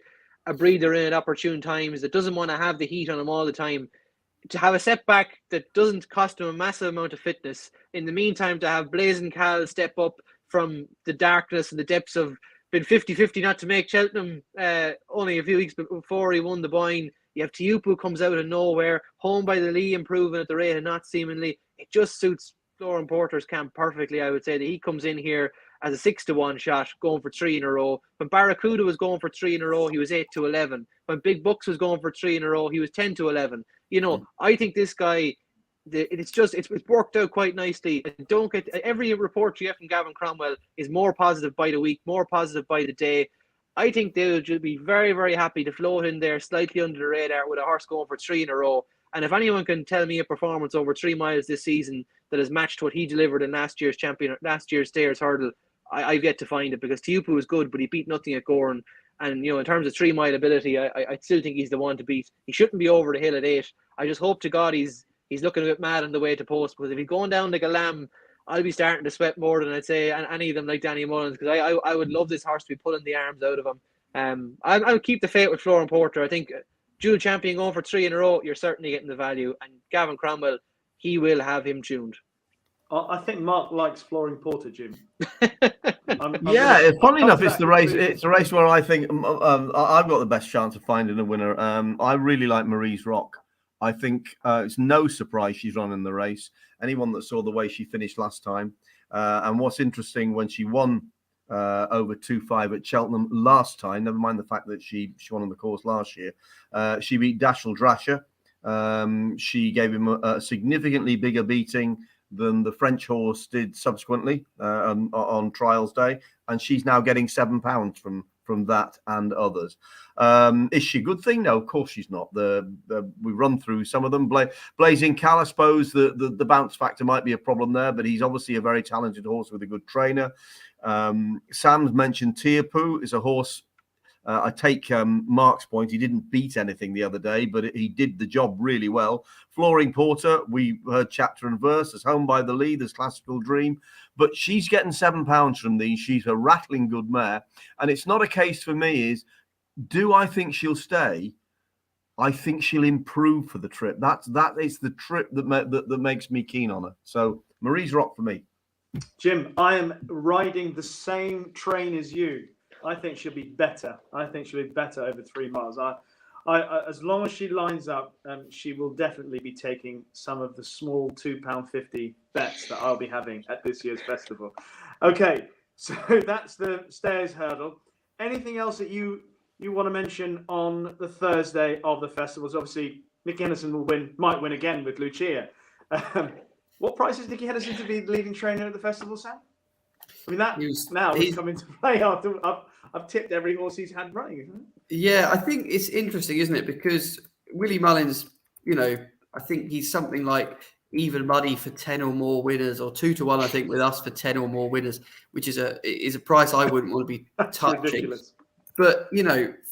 a breather in at opportune times, that doesn't want to have the heat on him all the time, to have a setback that doesn't cost him a massive amount of fitness, in the meantime to have Blazing Cal step up from the darkness and the depths of been 50-50 not to make Cheltenham only a few weeks before he won the Boyne. You have Tiupu comes out of nowhere, home by the Lee improving at the rate of not seemingly. It just suits Florian Porter's camp perfectly, I would say, that he comes in here as a 6-1 shot, going for 3 in a row. When Barracuda was going for 3 in a row, he was 8-11. When Big Bucks was going for 3 in a row, he was 10-11. I think this guy, it's worked out quite nicely. Don't get every report you get from Gavin Cromwell is more positive by the week, more positive by the day. I think they'll just be very, very happy to float in there slightly under the radar with a horse going for 3 in a row. And if anyone can tell me a performance over 3 miles this season that has matched what he delivered in last year's Stayers Hurdle, I've yet to find it, because Tiupu was good, but he beat nothing at Gorn. And, in terms of 3 mile ability, I still think he's the one to beat. He shouldn't be over the hill at 8. I just hope to God he's looking a bit mad on the way to post, because if he's going down like a lamb, I'll be starting to sweat more than I'd say any of them like Danny Mullins, because I would love this horse to be pulling the arms out of him. I'll keep the faith with Florian Porter. I think dual champion going for 3 in a row, you're certainly getting the value. And Gavin Cromwell, he will have him tuned. I think Mark likes Florian Porter, Jim. Funny enough, it's the race. It's a race where I think I've got the best chance of finding a winner. I really like Marie's Rock. I think it's no surprise she's running the race. Anyone that saw the way she finished last time, and what's interesting, when she won over 2-5 at Cheltenham last time, never mind the fact that she won on the course last year, she beat Dashel Drasher. She gave him a significantly bigger beating than the French horse did subsequently on trials day, and she's now getting £7 from that and others. Is she a good thing? No, of course she's not. We run through some of them. Blazing Cal, I suppose the bounce factor might be a problem there, but he's obviously a very talented horse with a good trainer. Sam's mentioned Tiupu is a horse. I take Mark's point. He didn't beat anything the other day, but he did the job really well. Florian Porter, we heard chapter and verse, as home by the lead, as Classical Dream. But she's getting £7 from these. She's a rattling good mare. And it's not a case for me is, do I think she'll stay? I think she'll improve for the trip. That is the trip that makes me keen on her. So Marie's Rock for me. Jim, I am riding the same train as you. I think she'll be better. I think she'll be better over 3 miles. I as long as she lines up, she will definitely be taking some of the small £2.50 bets that I'll be having at this year's festival. Okay, so that's the Stayers Hurdle. Anything else that you want to mention on the Thursday of the festivals? Obviously, Nicky Henderson might win again with Lucia. What price is Nicky Henderson to be the leading trainer at the festival, Sam? I mean, he's come into play after I've tipped every horse he's had running, isn't it? Yeah, I think it's interesting, isn't it? Because Willie Mullins, I think he's something like even money for 10 or more winners, or 2-1, I think, with us for 10 or more winners, which is a price I wouldn't want to be touching. Ridiculous. But,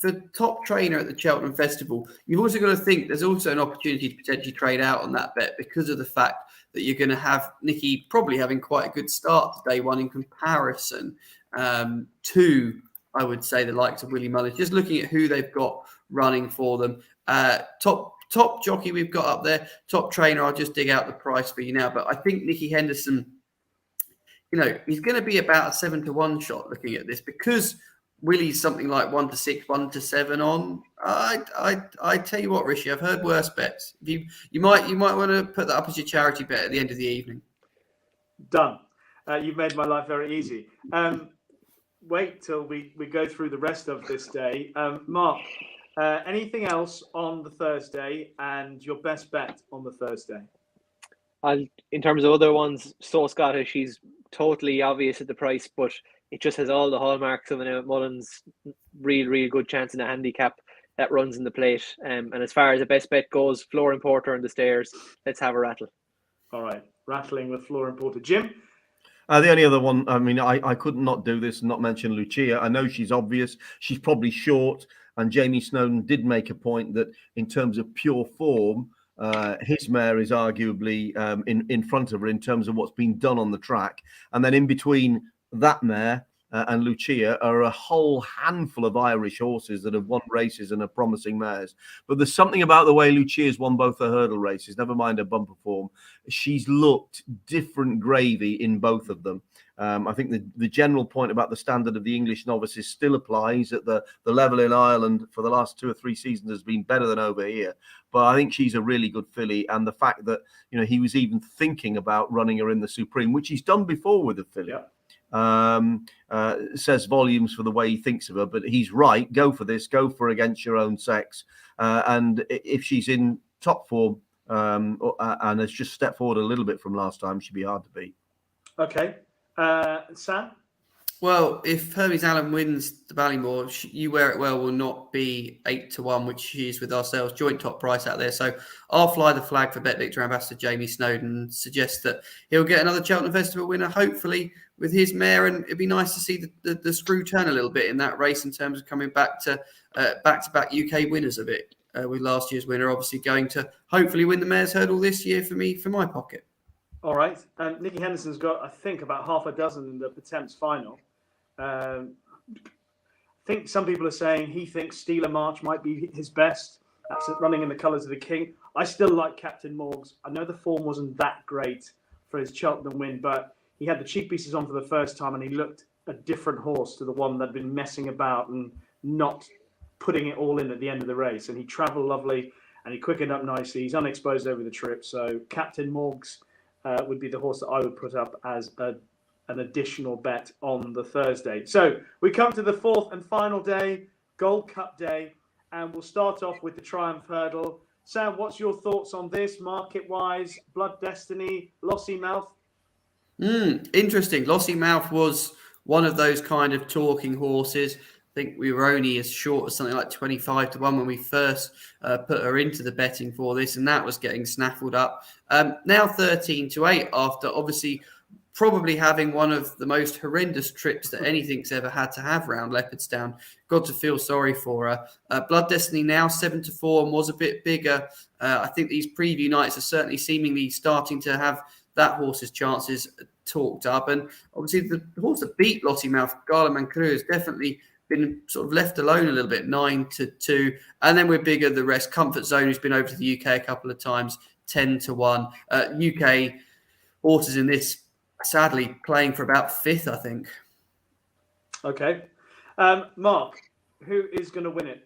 for top trainer at the Cheltenham Festival, you've also got to think there's also an opportunity to potentially trade out on that bet, because of the fact that you're going to have Nicky probably having quite a good start to day one in comparison to, I would say, the likes of Willie Mullins. Just looking at who they've got running for them. Top jockey we've got up there, top trainer, I'll just dig out the price for you now. But I think Nicky Henderson, he's going to be about a 7-1 shot looking at this, because Willie's something like 1-6, 1-7 on. I tell you what, Rishi, I've heard worse bets. You might want to put that up as your charity bet at the end of the evening. Done. You've made my life very easy. Wait till we go through the rest of this day. Mark, anything else on the Thursday and your best bet on the Thursday? In terms of other ones, So Scottish, she's totally obvious at the price, but it just has all the hallmarks of an Mullins real good chance in a handicap that runs in the plate. And as far as the best bet goes, Flooring Porter on the stairs. Let's have a rattle. All right, rattling with Flooring Porter. Jim? The only other one, I mean, I could not do this and not mention Lucia. I know she's obvious. She's probably short. And Jamie Snowden did make a point that in terms of pure form, his mare is arguably in front of her in terms of what's been done on the track. And then in between that mare and Lucia are a whole handful of Irish horses that have won races and are promising mares. But there's something about the way Lucia's won both the hurdle races, never mind her bumper form. She's looked different gravy in both of them. I think the general point about the standard of the English novices still applies, at the level in Ireland for the last 2 or 3 seasons has been better than over here. But I think she's a really good filly. And the fact that, he was even thinking about running her in the Supreme, which he's done before with the filly. Yeah. Says volumes for the way he thinks of her, but he's right. Go for this, go for against your own sex. And if she's in top form and has just stepped forward a little bit from last time, she'd be hard to beat. Okay. Sam? Well, if Hermes Allen wins the Ballymore, You Wear It Well will not be 8-1, which she is with ourselves, joint top price out there. So I'll fly the flag for BetVictor ambassador Jamie Snowden and suggest that he'll get another Cheltenham Festival winner, hopefully with his mare. And it'd be nice to see the screw turn a little bit in that race in terms of coming back to back-to-back UK winners of it, with last year's winner obviously going to hopefully win the Mayor's Hurdle this year for my pocket. All right. Nicky Henderson's got, I think, about half a dozen in the Thames final. I think some people are saying he thinks Steeler March might be his best. That's running in the colours of the King. I still like Captain Morgs. I know the form wasn't that great for his Cheltenham win, but he had the cheek pieces on for the first time and he looked a different horse to the one that'd been messing about and not putting it all in at the end of the race. And he travelled lovely and he quickened up nicely. He's unexposed over the trip. So Captain Morgs would be the horse that I would put up as an additional bet on the Thursday. So we come to the fourth and final day, Gold Cup day, and we'll start off with the Triumph Hurdle. Sam, what's your thoughts on this, market-wise? Blood Destiny, Lossiemouth? Interesting. Lossiemouth was one of those kind of talking horses. I think we were only as short as something like 25-1 when we first put her into the betting for this, and that was getting snaffled up. Now 13-8 after obviously probably having one of the most horrendous trips that anything's ever had to have round Leopardstown. Got to feel sorry for her. Blood Destiny now 7-4 and was a bit bigger. I think these preview nights are certainly seemingly starting to have that horse's chances talked up. And obviously the horse that beat Lossiemouth, Gala Mancru, has definitely been sort of left alone a little bit, 9-2. And then we're bigger the rest. Comfort Zone, who's been over to the UK a couple of times, 10-1. UK horses in this, sadly, playing for about 5th, I think. Okay. Mark, who is going to win it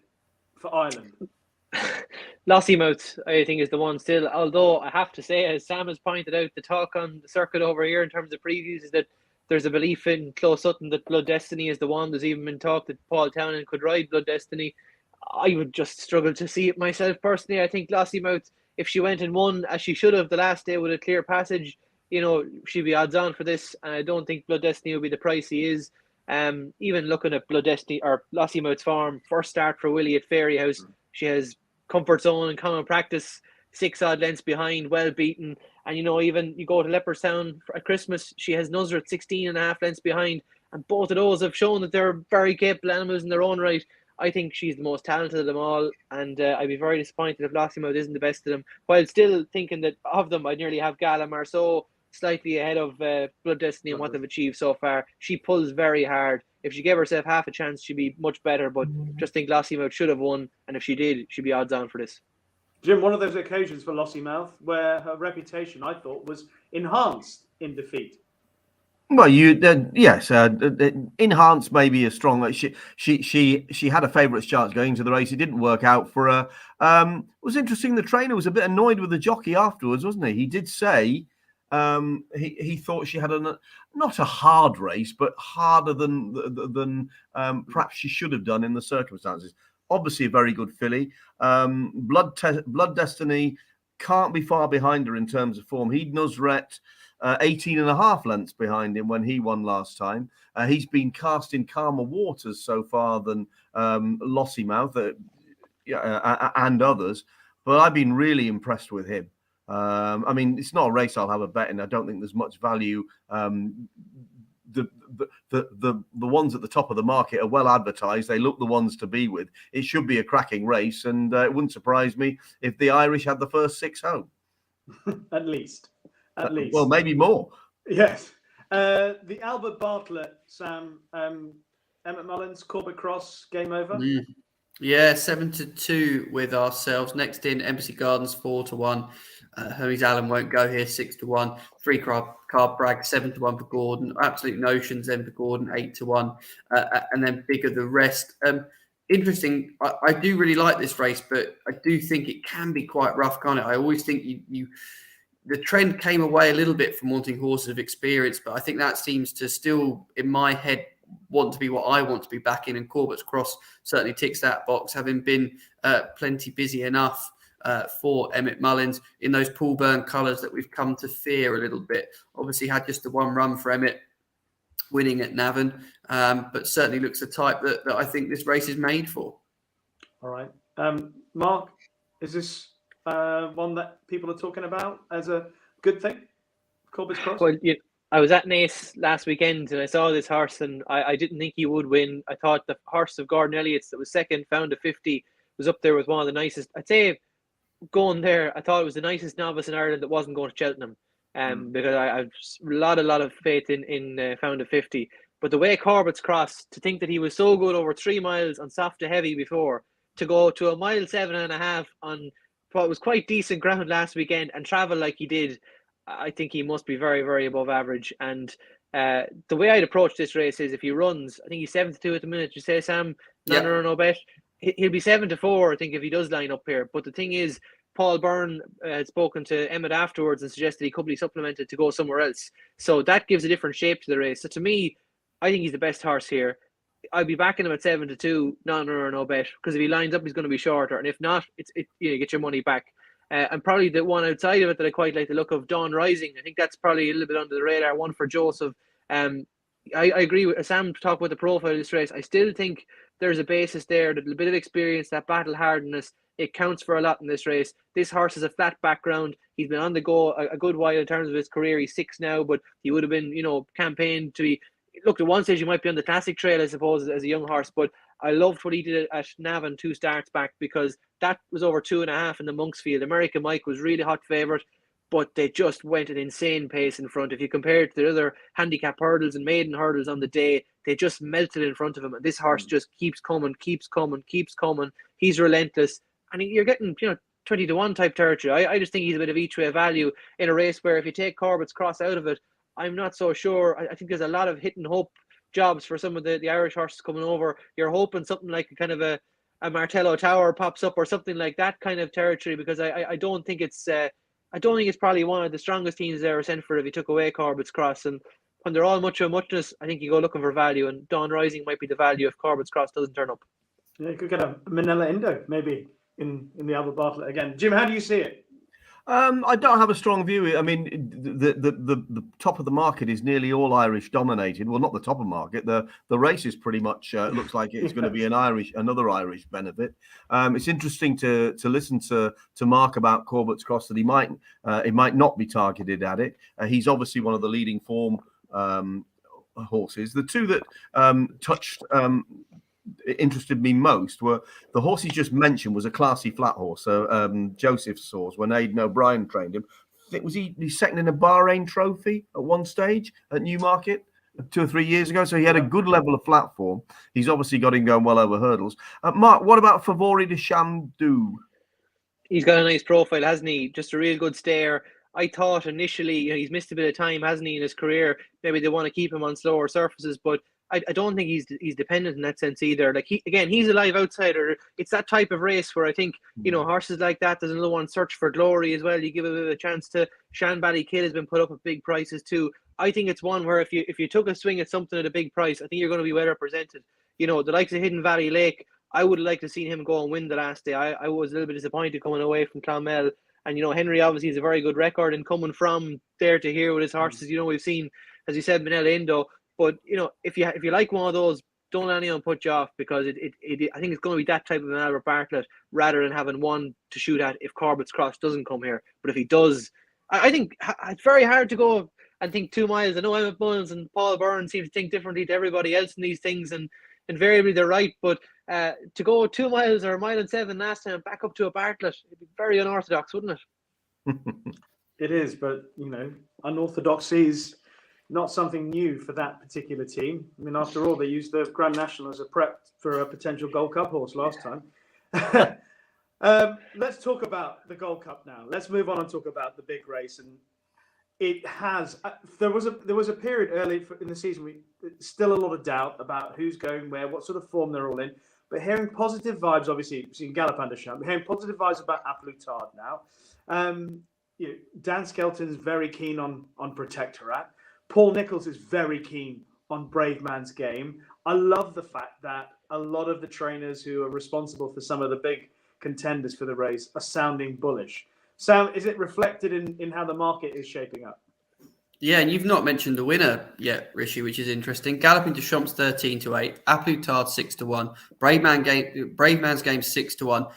for Ireland? Lossiemouth, I think, is the one still. Although I have to say, as Sam has pointed out, the talk on the circuit over here in terms of previews is that there's a belief in Close Sutton that Blood Destiny is the one. There's even been talk that Paul Townend could ride Blood Destiny. I would just struggle to see it myself personally. I think Lossiemouth, if she went and won as she should have the last day with a clear passage, she'd be odds on for this. And I don't think Blood Destiny will be the price he is. Even looking at Blood Destiny or Lossiemouth's form, first start for Willie at Fairyhouse, she has Comfort Zone and Common Practice 6 odd lengths behind, well beaten. And even you go to Leopardstown at Christmas, she has Nuzrat 16.5 lengths behind, and both of those have shown that they're very capable animals in their own right. I think she's the most talented of them all, and I'd be very disappointed if Lossiemouth isn't the best of them. While still thinking that of them, I nearly have Gala Marceau slightly ahead of Blood Destiny and what they've achieved so far. She pulls very hard. If she gave herself half a chance, she'd be much better, but just think Lossiemouth should have won, and if she did, she'd be odds on for this. Jim, one of those occasions for Lossiemouth where her reputation, I thought, was enhanced in defeat. Well, yes, enhanced maybe a strong. She had a favourites chance going into the race. It didn't work out for her. It was interesting. The trainer was a bit annoyed with the jockey afterwards, wasn't he? He did say he thought she had not a hard race, but harder than perhaps she should have done in the circumstances. Obviously, a very good filly. Blood Destiny can't be far behind her in terms of form. He'd Nusret 18 and a half lengths behind him when he won last time. He's been cast in calmer waters so far than Lossiemouth and others, but I've been really impressed with him. I mean, it's not a race I'll have a bet in. I don't think there's much value. The ones at the top of the market are well advertised. They look the ones to be with. It should be a cracking race, and it wouldn't surprise me if the Irish had the first 6 home. At least. Well, maybe more. Yes. The Albert Bartlett, Sam, Emmett Mullins, Corbett Cross, game over. Yeah, 7-2 with ourselves. Next in, Embassy Gardens 4-1. Hermes Allen won't go here 6-1. 3 card Bragg 7-1 for Gordon. Absolute Notions then for Gordon 8-1, and then bigger the rest. Interesting. I do really like this race, but I do think it can be quite rough, can't it? I always think the trend came away a little bit from wanting horses of experience, but I think that seems to still, in my head, want to be what I want to be back in. And Corbett's Cross certainly ticks that box, having been plenty busy enough for Emmett Mullins in those Poolburn colours that we've come to fear a little bit. Obviously had just the one run for Emmett, winning at Navan, but certainly looks the type that I think this race is made for. All right. Mark, is this one that people are talking about as a good thing? Corbett's Cross? Well, I was at Naas last weekend and I saw this horse, and I didn't think he would win. I thought the horse of Gordon Elliott's that was second, found a 50, was up there with one of the nicest. I'd say going there, I thought it was the nicest novice in Ireland that wasn't going to Cheltenham, because I have a lot of faith in found a 50. But the way Corbett's Cross, to think that he was so good over 3 miles on soft to heavy before, to go to a mile 7.5 on what was quite decent ground last weekend and travel like he did, I think he must be very, very above average. And the way I'd approach this race is if he runs, I think he's 7-2 at the minute. You say, Sam, no bet. He'll be 7-4, I think, if he does line up here. But the thing is, Paul Byrne had spoken to Emmett afterwards and suggested he could be supplemented to go somewhere else. So that gives a different shape to the race. So to me, I think he's the best horse here. I'd be backing him at 7-2, no bet, because if he lines up, he's going to be shorter, and if not, you get your money back. And probably the one outside of it that I quite like the look of, Dawn Rising. I think that's probably a little bit under the radar. One for Joseph. I agree with Sam. Talk about the profile of this race. I still think there's a basis there. That a bit of experience, that battle hardness, it counts for a lot in this race. This horse has a flat background. He's been on the go a good while in terms of his career. He's 6 now, but he would have been, campaigned to be. Look, at one stage he might be on the classic trail, I suppose, as a young horse, but I loved what he did at Navan 2 starts back, because that was over 2.5 in the Monksfield. American Mike was really hot favourite, but they just went at an insane pace in front. If you compare it to the other handicap hurdles and maiden hurdles on the day, they just melted in front of him. And this horse just keeps coming. He's relentless. And you're getting, 20-1 type territory. I just think he's a bit of each way value in a race where if you take Corbett's Cross out of it, I'm not so sure. I think there's a lot of hit and hope jobs for some of the Irish horses coming over. You're hoping something like a kind of a Martello Tower pops up or something like that kind of territory, because I don't think it's probably one of the strongest teams they ever sent for if he took away Corbett's Cross. And when they're all much of a muchness, I think you go looking for value, and Dawn Rising might be the value if Corbett's Cross doesn't turn up. Yeah, you could get a Manila Indo maybe in the Albert Bartlett again. Jim, how do you see it? I don't have a strong view. I mean, the top of the market is nearly all Irish dominated. Well, not the top of the market. The race is pretty much looks like it's going to be another Irish benefit. It's interesting to listen to Mark about Corbett's Cross, that he might not be targeted at it. He's obviously one of the leading form horses. The two that interested me most were the horse he just mentioned was a classy flat horse. So Joseph's horse, when Aidan O'Brien trained him, I think he's second in a Bahrain Trophy at one stage at Newmarket 2 or 3 years ago. So he had a good level of flat form. He's obviously got him going well over hurdles. Mark, what about Favori de Chamdou? He's got a nice profile, hasn't he? Just a real good stare. I thought initially, he's missed a bit of time, hasn't he, in his career? Maybe they want to keep him on slower surfaces, but I don't think he's dependent in that sense either. Like he's a live outsider. It's that type of race where I think horses like that. There's another one, Search for Glory as well. You give a bit of a chance to Shanbally Kid has been put up at big prices too. I think it's one where if you took a swing at something at a big price, I think you're going to be well represented. The likes of Hidden Valley Lake, I would like to see him go and win the last day. I was a little bit disappointed coming away from Clonmel. And, Henry obviously has a very good record, and coming from there to here with his horses, we've seen, as you said, Manila Indo. But, if you like one of those, don't let anyone put you off, because I think it's going to be that type of an Albert Bartlett rather than having one to shoot at if Corbett's Cross doesn't come here. But if he does, I think it's very hard to go and think 2 miles. I know Emmett Mullins and Paul Byrne seem to think differently to everybody else in these things, and invariably they're right. But to go 2 miles or 1.7 miles last time back up to a Bartlett, it'd be very unorthodox, wouldn't it? It is, but unorthodoxy is not something new for that particular team. I mean, after all, they used the Grand National as a prep for a potential Gold Cup horse last time. Let's talk about the Gold Cup now. Let's move on and talk about the big race. And it has. There was a period early in the season. Still a lot of doubt about who's going where, what sort of form they're all in. But hearing positive vibes, obviously, seeing Galopin de Champ, hearing positive vibes about Appelutard now. Dan Skelton's very keen on Protectorat. Paul Nicholls is very keen on Brave Man's Game. I love the fact that a lot of the trainers who are responsible for some of the big contenders for the race are sounding bullish. Sam, is it reflected in how the market is shaping up? Yeah, and you've not mentioned the winner yet, Rishi, which is interesting. Galloping to Champ's 13-8, Appelutard 6-1, Brave Man's Game 6-1.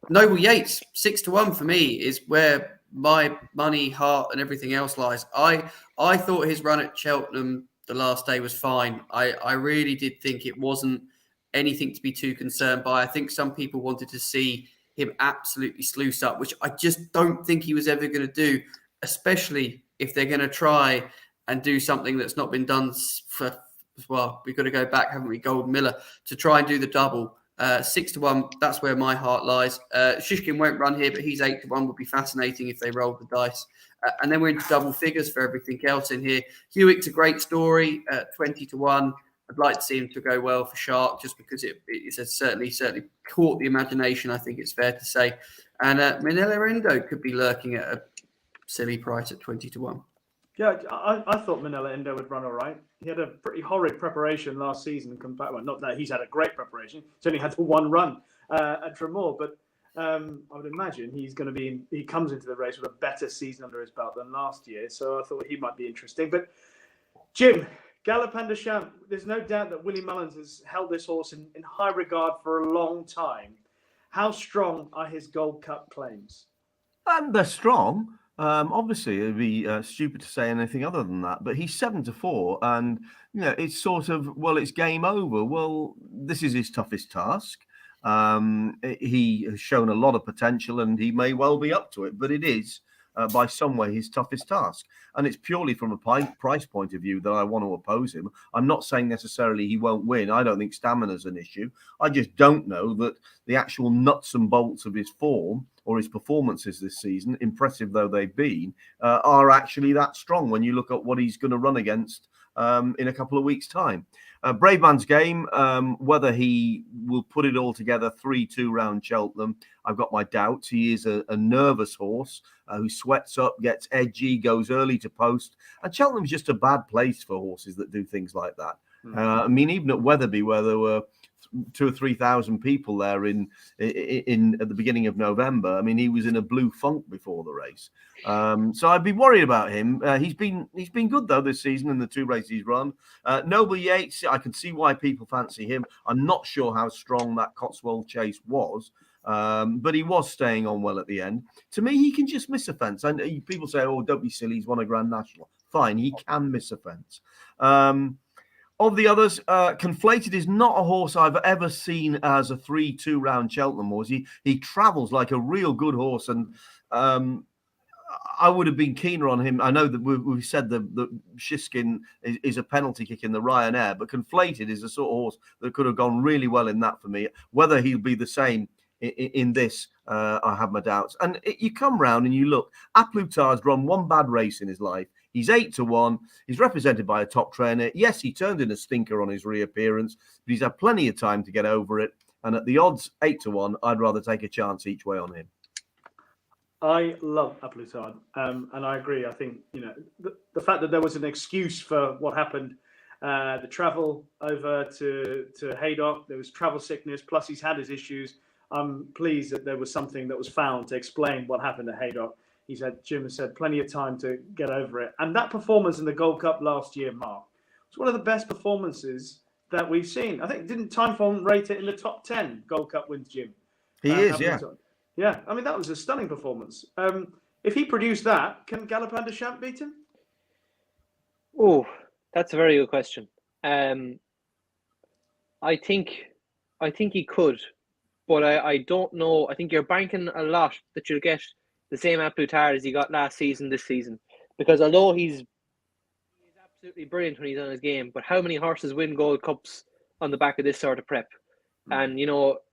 Noble Yates 6-1 for me is where my money, heart, and everything else lies. I thought his run at Cheltenham the last day was fine. I really did think it wasn't anything to be too concerned by. I think some people wanted to see him absolutely sluice up, which I just don't think he was ever going to do, especially if they're going to try and do something that's not been done for, well, we've got to go back, haven't we, Golden Miller, to try and do the double. 6-1, that's where my heart lies. Shishkin won't run here, but he's 8-1. Would be fascinating if they rolled the dice. And then we're into double figures for everything else in here. Hewitt's a great story, 20-1. I'd like to see him to go well for Shark, just because it has certainly caught the imagination, I think it's fair to say. And Manila Indo could be lurking at a silly price at 20-1. Yeah, I thought Manila Indo would run all right. He had a pretty horrid preparation last season. Well, not that he's had a great preparation. He's only had the one run at Dromore, but I would imagine he comes into the race with a better season under his belt than last year. So I thought he might be interesting. But Jim, Galopin de Champ, there's no doubt that Willie Mullins has held this horse in high regard for a long time. How strong are his Gold Cup claims? They're strong. Obviously, it'd be stupid to say anything other than that. But he's 7-4, and it's sort of, well, it's game over. Well, this is his toughest task. He has shown a lot of potential, and he may well be up to it. But it is, by some way, his toughest task, and it's purely from a price point of view that I want to oppose him. I'm not saying necessarily he won't win. I don't think stamina's an issue. I just don't know that the actual nuts and bolts of his form or his performances this season, impressive though they've been, are actually that strong when you look at what he's going to run against in a couple of weeks' time. Brave Man's Game, whether he will put it all together 3-2 round Cheltenham, I've got my doubts. He is a nervous horse who sweats up, gets edgy, goes early to post. And Cheltenham's just a bad place for horses that do things like that. I mean, even at Wetherby, where there were 2,000 or 3,000 people there in at the beginning of November. I mean, he was in a blue funk before the race, so I'd be worried about him. He's been good though this season in the 2 races he's run. Noble Yates, I can see why people fancy him. I'm not sure how strong that Cotswold Chase was, but he was staying on well at the end. To me, he can just miss a fence. And people say, "Oh, don't be silly. He's won a Grand National." Fine, he can miss a fence. Of the others, Conflated is not a horse I've ever seen as a 3-2 round Cheltenham horse. He travels like a real good horse, and I would have been keener on him. I know that we've said that Shishkin is a penalty kick in the Ryanair, but Conflated is a sort of horse that could have gone really well in that for me. Whether he'll be the same in this, I have my doubts. And you come round and you look, Aplutard's run one bad race in his life. He's 8-1. He's represented by a top trainer. Yes, he turned in a stinker on his reappearance, but he's had plenty of time to get over it. And at the odds 8-1, I'd rather take a chance each way on him. I love Aplutard, and I agree. I think the fact that there was an excuse for what happened, the travel over to Haydock, there was travel sickness, plus he's had his issues. I'm pleased that there was something that was found to explain what happened at Haydock. Jim has said plenty of time to get over it. And that performance in the Gold Cup last year, Mark, was one of the best performances that we've seen. I think, didn't Timeform rate it in the top 10 Gold Cup wins, Jim? He is, yeah. Yeah, I mean, that was a stunning performance. If he produced that, can Galopin Des Champs beat him? Oh, that's a very good question. I think he could, but I don't know. I think you're banking a lot that you'll get the same Aplutard as he got last season this season, because although he's absolutely brilliant when he's on his game, but how many horses win Gold Cups on the back of this sort of prep? And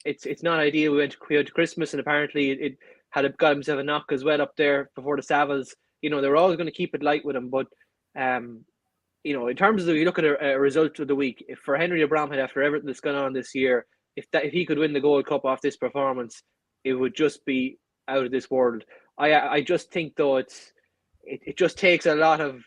it's not ideal. We went to Christmas, and apparently it had got himself a knock as well up there before the Savils. They were always going to keep it light with him, but in terms of, you look at a result of the week, if for Henry de Bromhead, after everything that's gone on this year, if he could win the Gold Cup off this performance, it would just be out of this world. I just think though it just takes a lot of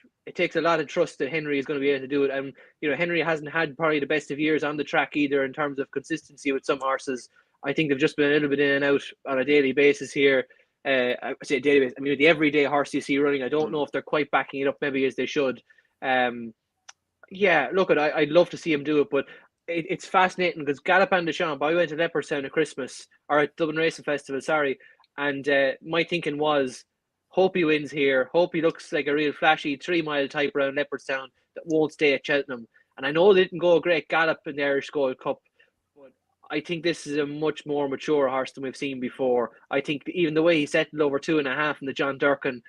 trust that Henry is going to be able to do it. And Henry hasn't had probably the best of years on the track either in terms of consistency with some horses. I think they've just been a little bit in and out on a daily basis here. I say daily basis. I mean, the everyday horse you see running, I don't know if they're quite backing it up maybe as they should. Look, I'd love to see him do it, but it's fascinating because Galopin Des Champs, I went to Leopardstown at Christmas, or at Dublin Racing Festival, and my thinking was, hope he wins here, hope he looks like a real flashy 3-mile type around Leopardstown that won't stay at Cheltenham. And I know they didn't go a great gallop in the Irish Gold Cup, but I think this is a much more mature horse than we've seen before. I think even the way he settled over 2.5 in the John Durkan,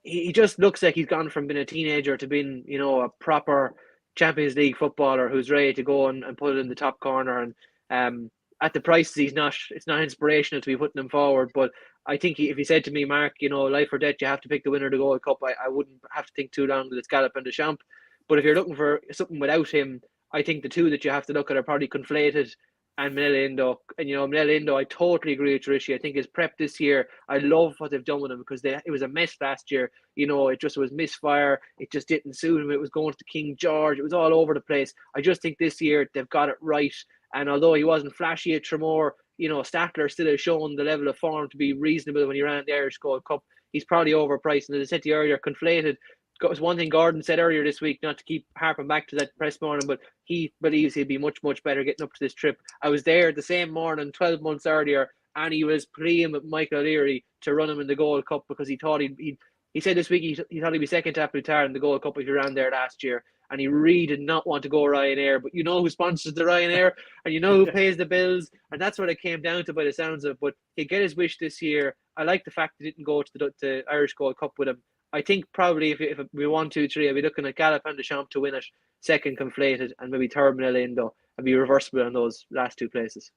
he just looks like he's gone from being a teenager to being, a proper Champions League footballer who's ready to go and put it in the top corner. And at the prices, it's not inspirational to be putting him forward. But I think if he said to me, Mark, life or death, you have to pick the winner of the Gold Cup, I wouldn't have to think too long that it's Galopin Des Champs. But if you're looking for something without him, I think the two that you have to look at are probably Conflated and Manila Indo. And Manila Indo, I totally agree with Rishi. I think his prep this year, I love what they've done with him, because it was a mess last year. It just was misfire. It just didn't suit him. It was going to King George. It was all over the place. I just think this year they've got it right. And although he wasn't flashy at Tremor, Statler still has shown the level of form to be reasonable when he ran the Irish Gold Cup. He's probably overpriced. And as I said to you earlier, Conflated, it was one thing Gordon said earlier this week, not to keep harping back to that press morning, but he believes he'll be much, much better getting up to this trip. I was there the same morning 12 months earlier, and he was pleading with Michael O'Leary to run him in the Gold Cup, because he thought he said this week he thought he'd be second to Aplutard in the Gold Cup if he ran there last year. And he really did not want to go Ryanair, but who sponsors the Ryanair, and who pays the bills, and that's what it came down to by the sounds of it. But he'll get his wish this year. I like the fact he didn't go to the Irish Gold Cup with him. I think probably if we 1, 2, 3, I'll be looking at Galopin Des Champs to win it, second Conflated, and maybe third Manila Indo. I'll be reversible on those last two places.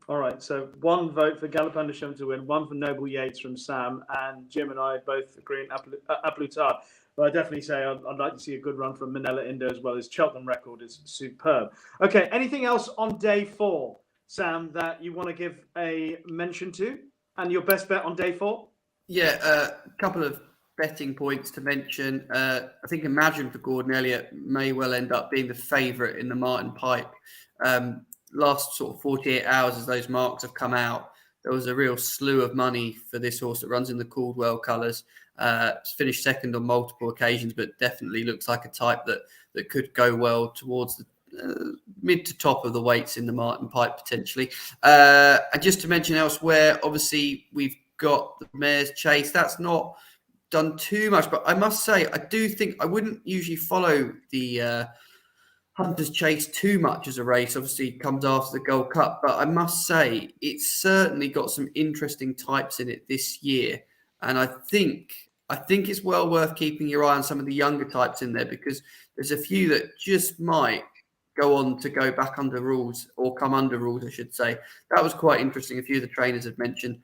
All right, so 1 vote for Galopin Des Champs to win, 1 for Noble Yates from Sam, and Jim and I both agree on Aplutard. But I definitely say I'd like to see a good run from Manila Indo as well. His Cheltenham record is superb. Okay, anything else on day 4, Sam, that you want to give a mention to? And your best bet on day 4? Yeah, a couple of betting points to mention. I think Imagine for Gordon Elliott may well end up being the favourite in the Martin Pipe. Last sort of 48 hours as those marks have come out, there was a real slew of money for this horse that runs in the Caldwell colours. Finished second on multiple occasions, but definitely looks like a type that could go well towards the mid to top of the weights in the Martin Pipe potentially. And just to mention elsewhere, obviously we've got the Mare's Chase. That's not done too much, but I must say I do think I wouldn't usually follow the Hunter's Chase too much as a race. Obviously it comes after the Gold Cup, but I must say it's certainly got some interesting types in it this year. And I think it's well worth keeping your eye on some of the younger types in there, because there's a few that just might go on to go back under rules, or come under rules, I should say. That was quite interesting. A few of the trainers had mentioned.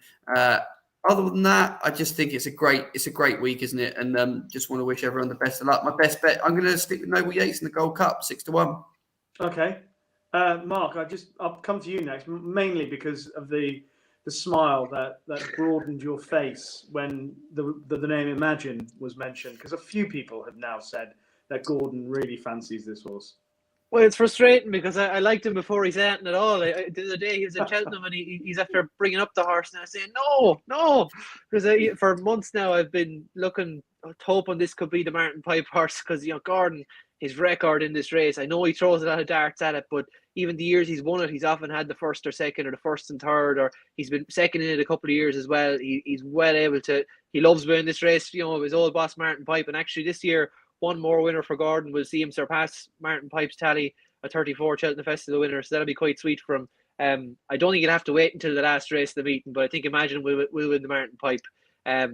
Other than that, I just think it's a great week, isn't it? And just want to wish everyone the best of luck. My best bet, I'm going to stick with Noble Yates in the Gold Cup, 6-1. Okay, Mark, I'll come to you next, mainly because of the smile that broadened your face when the name Imagine was mentioned, because a few people have now said that Gordon really fancies this horse. Well, it's frustrating because I liked him before he said it at all. The other day he was in Cheltenham and he's after bringing up the horse, and I was saying no, because for months now I've been hoping this could be the Martin Pipe horse, because Gordon, his record in this race, I know he throws a lot of darts at it, but even the years he's won it, he's often had the first or second, or the first and third, or he's been second in it a couple of years as well. He's well able to. He loves winning this race. His old boss Martin Pipe, and actually this year, one more winner for Gordon will see him surpass Martin Pipe's tally, a 34 Cheltenham Festival winner. So that'll be quite sweet for him. I don't think he'll have to wait until the last race of the meeting, but I think Imagine will win the Martin Pipe. I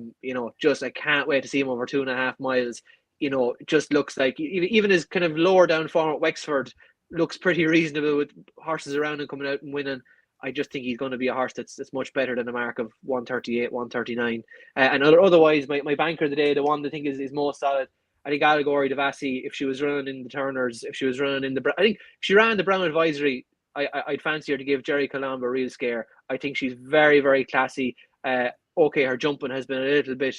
can't wait to see him over 2.5 miles. It just looks like even his kind of lower down form at Wexford looks pretty reasonable with horses around him coming out and winning. I just think he's going to be a horse that's much better than a mark of 138, 139. And otherwise, my banker of the day, the one I think is most solid, I think Allegory Devassi, if she was running in the Turners, if she was running in I think if she ran the Brown Advisory, I'd fancy her to give Jerry Colombo a real scare. I think she's very, very classy. Okay, her jumping has been a little bit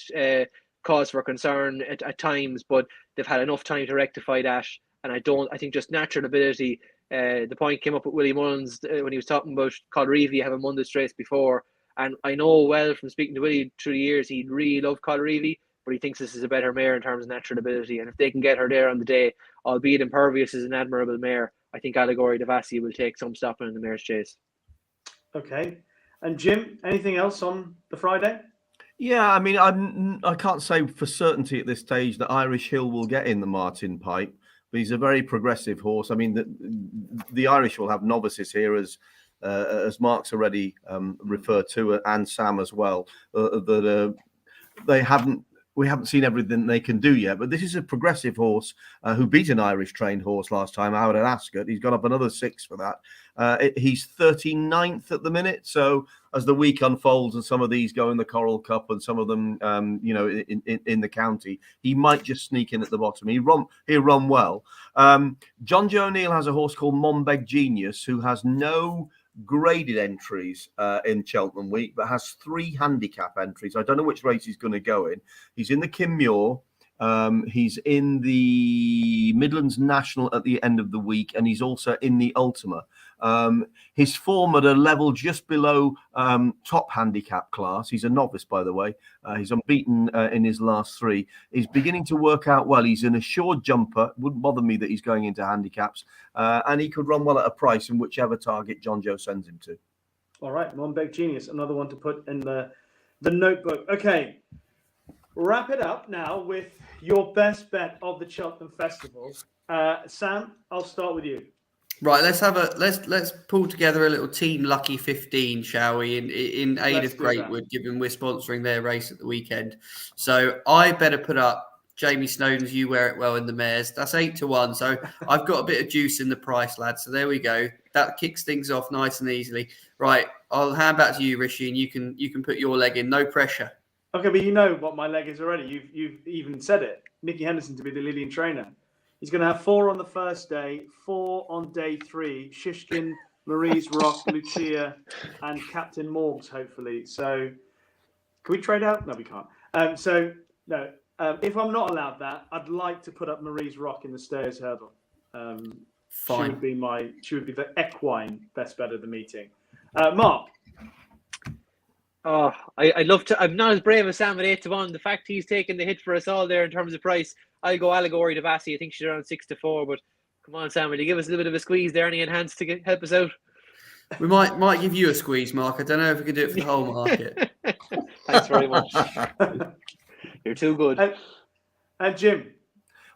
cause for concern at times, but they've had enough time to rectify that. And I think just natural ability. The point came up with Willie Mullins when he was talking about Colreevy having won this race before. And I know well from speaking to Willie through the years, he really loved Colreevy, but he thinks this is a better mare in terms of natural ability. And if they can get her there on the day, albeit Impervious is an admirable mare, I think Allegory Devassi will take some stopping in the mare's chase. Okay. And Jim, anything else on the Friday? Yeah, I mean, I can't say for certainty at this stage that Irish Hill will get in the Martin Pipe, but he's a very progressive horse. I mean, the Irish will have novices here, as Mark's already referred to, and Sam as well. We haven't seen everything they can do yet, but this is a progressive horse who beat an Irish trained horse last time out at Ascot. He's got up another 6 for that. He's 39th at the minute. So as the week unfolds and some of these go in the Coral Cup and some of them, in the county, he might just sneak in at the bottom. He'll run well. John Joe O'Neill has a horse called Monbeg Genius, who has no graded entries in Cheltenham Week, but has 3 handicap entries. I don't know which race he's going to go in. He's in the Kinmure, he's in the Midlands National at the end of the week, and he's also in the Ultima. His form at a level just below top handicap class. He's a novice, by the way. He's unbeaten in his last 3. He's beginning to work out well. He's an assured jumper. Wouldn't bother me that he's going into handicaps. And he could run well at a price in whichever target John Joe sends him to. All right, Monbeg Genius, another one to put in the notebook. Okay, wrap it up now with your best bet of the Cheltenham Festival. Sam, I'll start with you. Right, let's pull together a little team lucky 15, shall we? In aid of Greatwood, given we're sponsoring their race at the weekend. So I better put up Jamie Snowden's You Wear It Well in the mares. That's 8-1. So I've got a bit of juice in the price, lads. So there we go. That kicks things off nice and easily. Right, I'll hand back to you, Rishi, and you can put your leg in. No pressure. Okay, but you know what my leg is already. You've even said it. Nicky Henderson to be the Lillian trainer. He's going to have 4 on the first day, 4 on day 3. Shishkin, Marie's Rock, Lucia, and Captain Morgs, hopefully. So, can we trade out? No, we can't. If I'm not allowed that, I'd like to put up Marie's Rock in the Stayers Hurdle. Fine. She would be the equine best bet of the meeting. Mark. Oh, I'd love to. I'm not as brave as Sam at 8-1. The fact he's taking the hit for us all there in terms of price, I'll go Allegory Devassi. I think she's around 6-4. But come on, Sam, will you give us a little bit of a squeeze there? Any enhanced to help us out? We might give you a squeeze, Mark. I don't know if we can do it for the whole market. Thanks very much. You're too good. And Jim.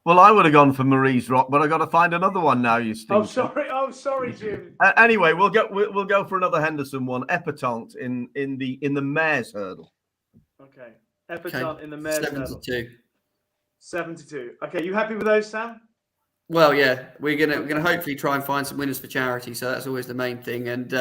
Well, I would have gone for Marie's Rock, but I got to find another one now. You stinker. Oh, sorry, Jim. Anyway, we'll go for another Henderson one. Epatante in the mare's hurdle. Okay, Epatante in the mare's hurdle. 72. 72. Okay, you happy with those, Sam? Well, yeah, we're gonna hopefully try and find some winners for charity. So that's always the main thing. And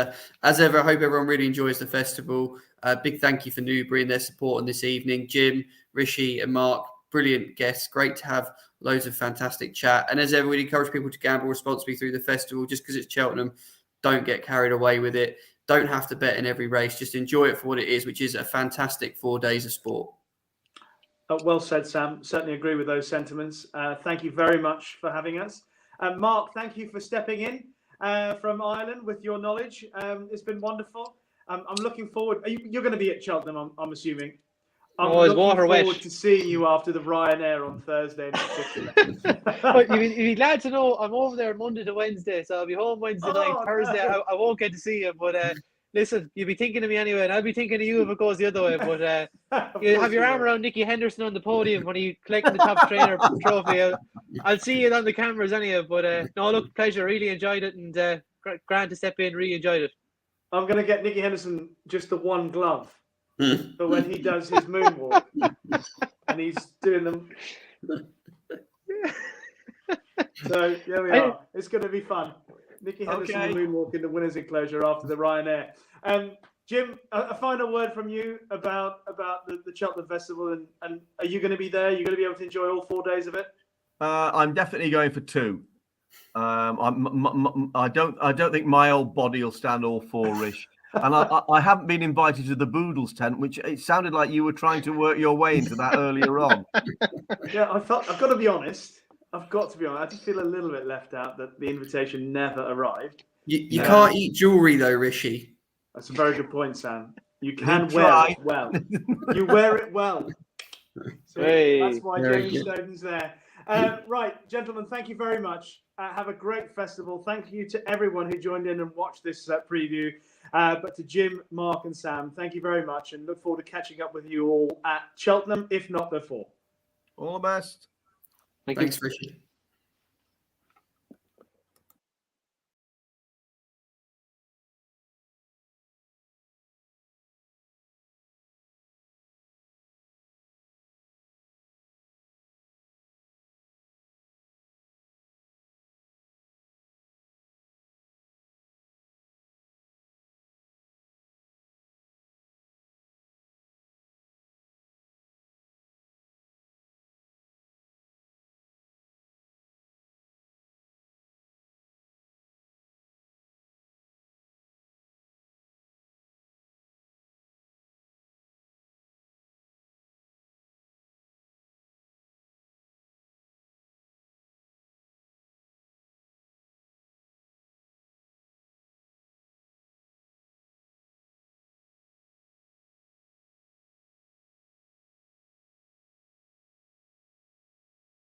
as ever, I hope everyone really enjoys the festival. Big thank you for Newbury and their support on this evening. Jim, Rishi, and Mark, brilliant guests. Great to have loads of fantastic chat. And as ever, we encourage people to gamble responsibly through the festival. Just because it's Cheltenham, don't get carried away with it. Don't have to bet in every race. Just enjoy it for what it is, which is a fantastic 4 days of sport. Well said, Sam. Certainly agree with those sentiments. Thank you very much for having us. Mark, thank you for stepping in from Ireland with your knowledge. It's been wonderful. I'm looking forward. You're going to be at Cheltenham, I'm assuming. I'm looking forward to seeing you after the Ryanair on Thursday in particular. You'd be glad to know I'm over there Monday to Wednesday, so I'll be home Wednesday night. Thursday, I won't get to see you, but listen, you'll be thinking of me anyway, and I'll be thinking of you if it goes the other way. But you have your arm around Nicky Henderson on the podium when he's collecting the top trainer trophy. I'll see you on the cameras anyway. But no, look, pleasure. Really enjoyed it, and grand to step in. Really enjoyed it. I'm going to get Nicky Henderson just the one glove for when he does his moonwalk, and he's doing them. So there we are. It's going to be fun. Nicky Henderson moonwalk in the winner's enclosure after the Ryanair. Jim, a final word from you about the Cheltenham Festival, and are you going to be there? You're going to be able to enjoy all 4 days of it? I'm definitely going for 2. I don't think my old body will stand all 4, Rish. And I haven't been invited to the Boodles tent, which it sounded like you were trying to work your way into that earlier on. Yeah, I've got to be honest. I just feel a little bit left out that the invitation never arrived. You can't eat jewellery though, Rishi. That's a very good point, Sam. You can wear it well. You wear it well. So that's why Jamie Snowden's there. Right, gentlemen, thank you very much. Have a great festival. Thank you to everyone who joined in and watched this preview. But to Jim, Mark, and Sam, thank you very much, and look forward to catching up with you all at Cheltenham, if not before. All the best. Thanks, Rishi.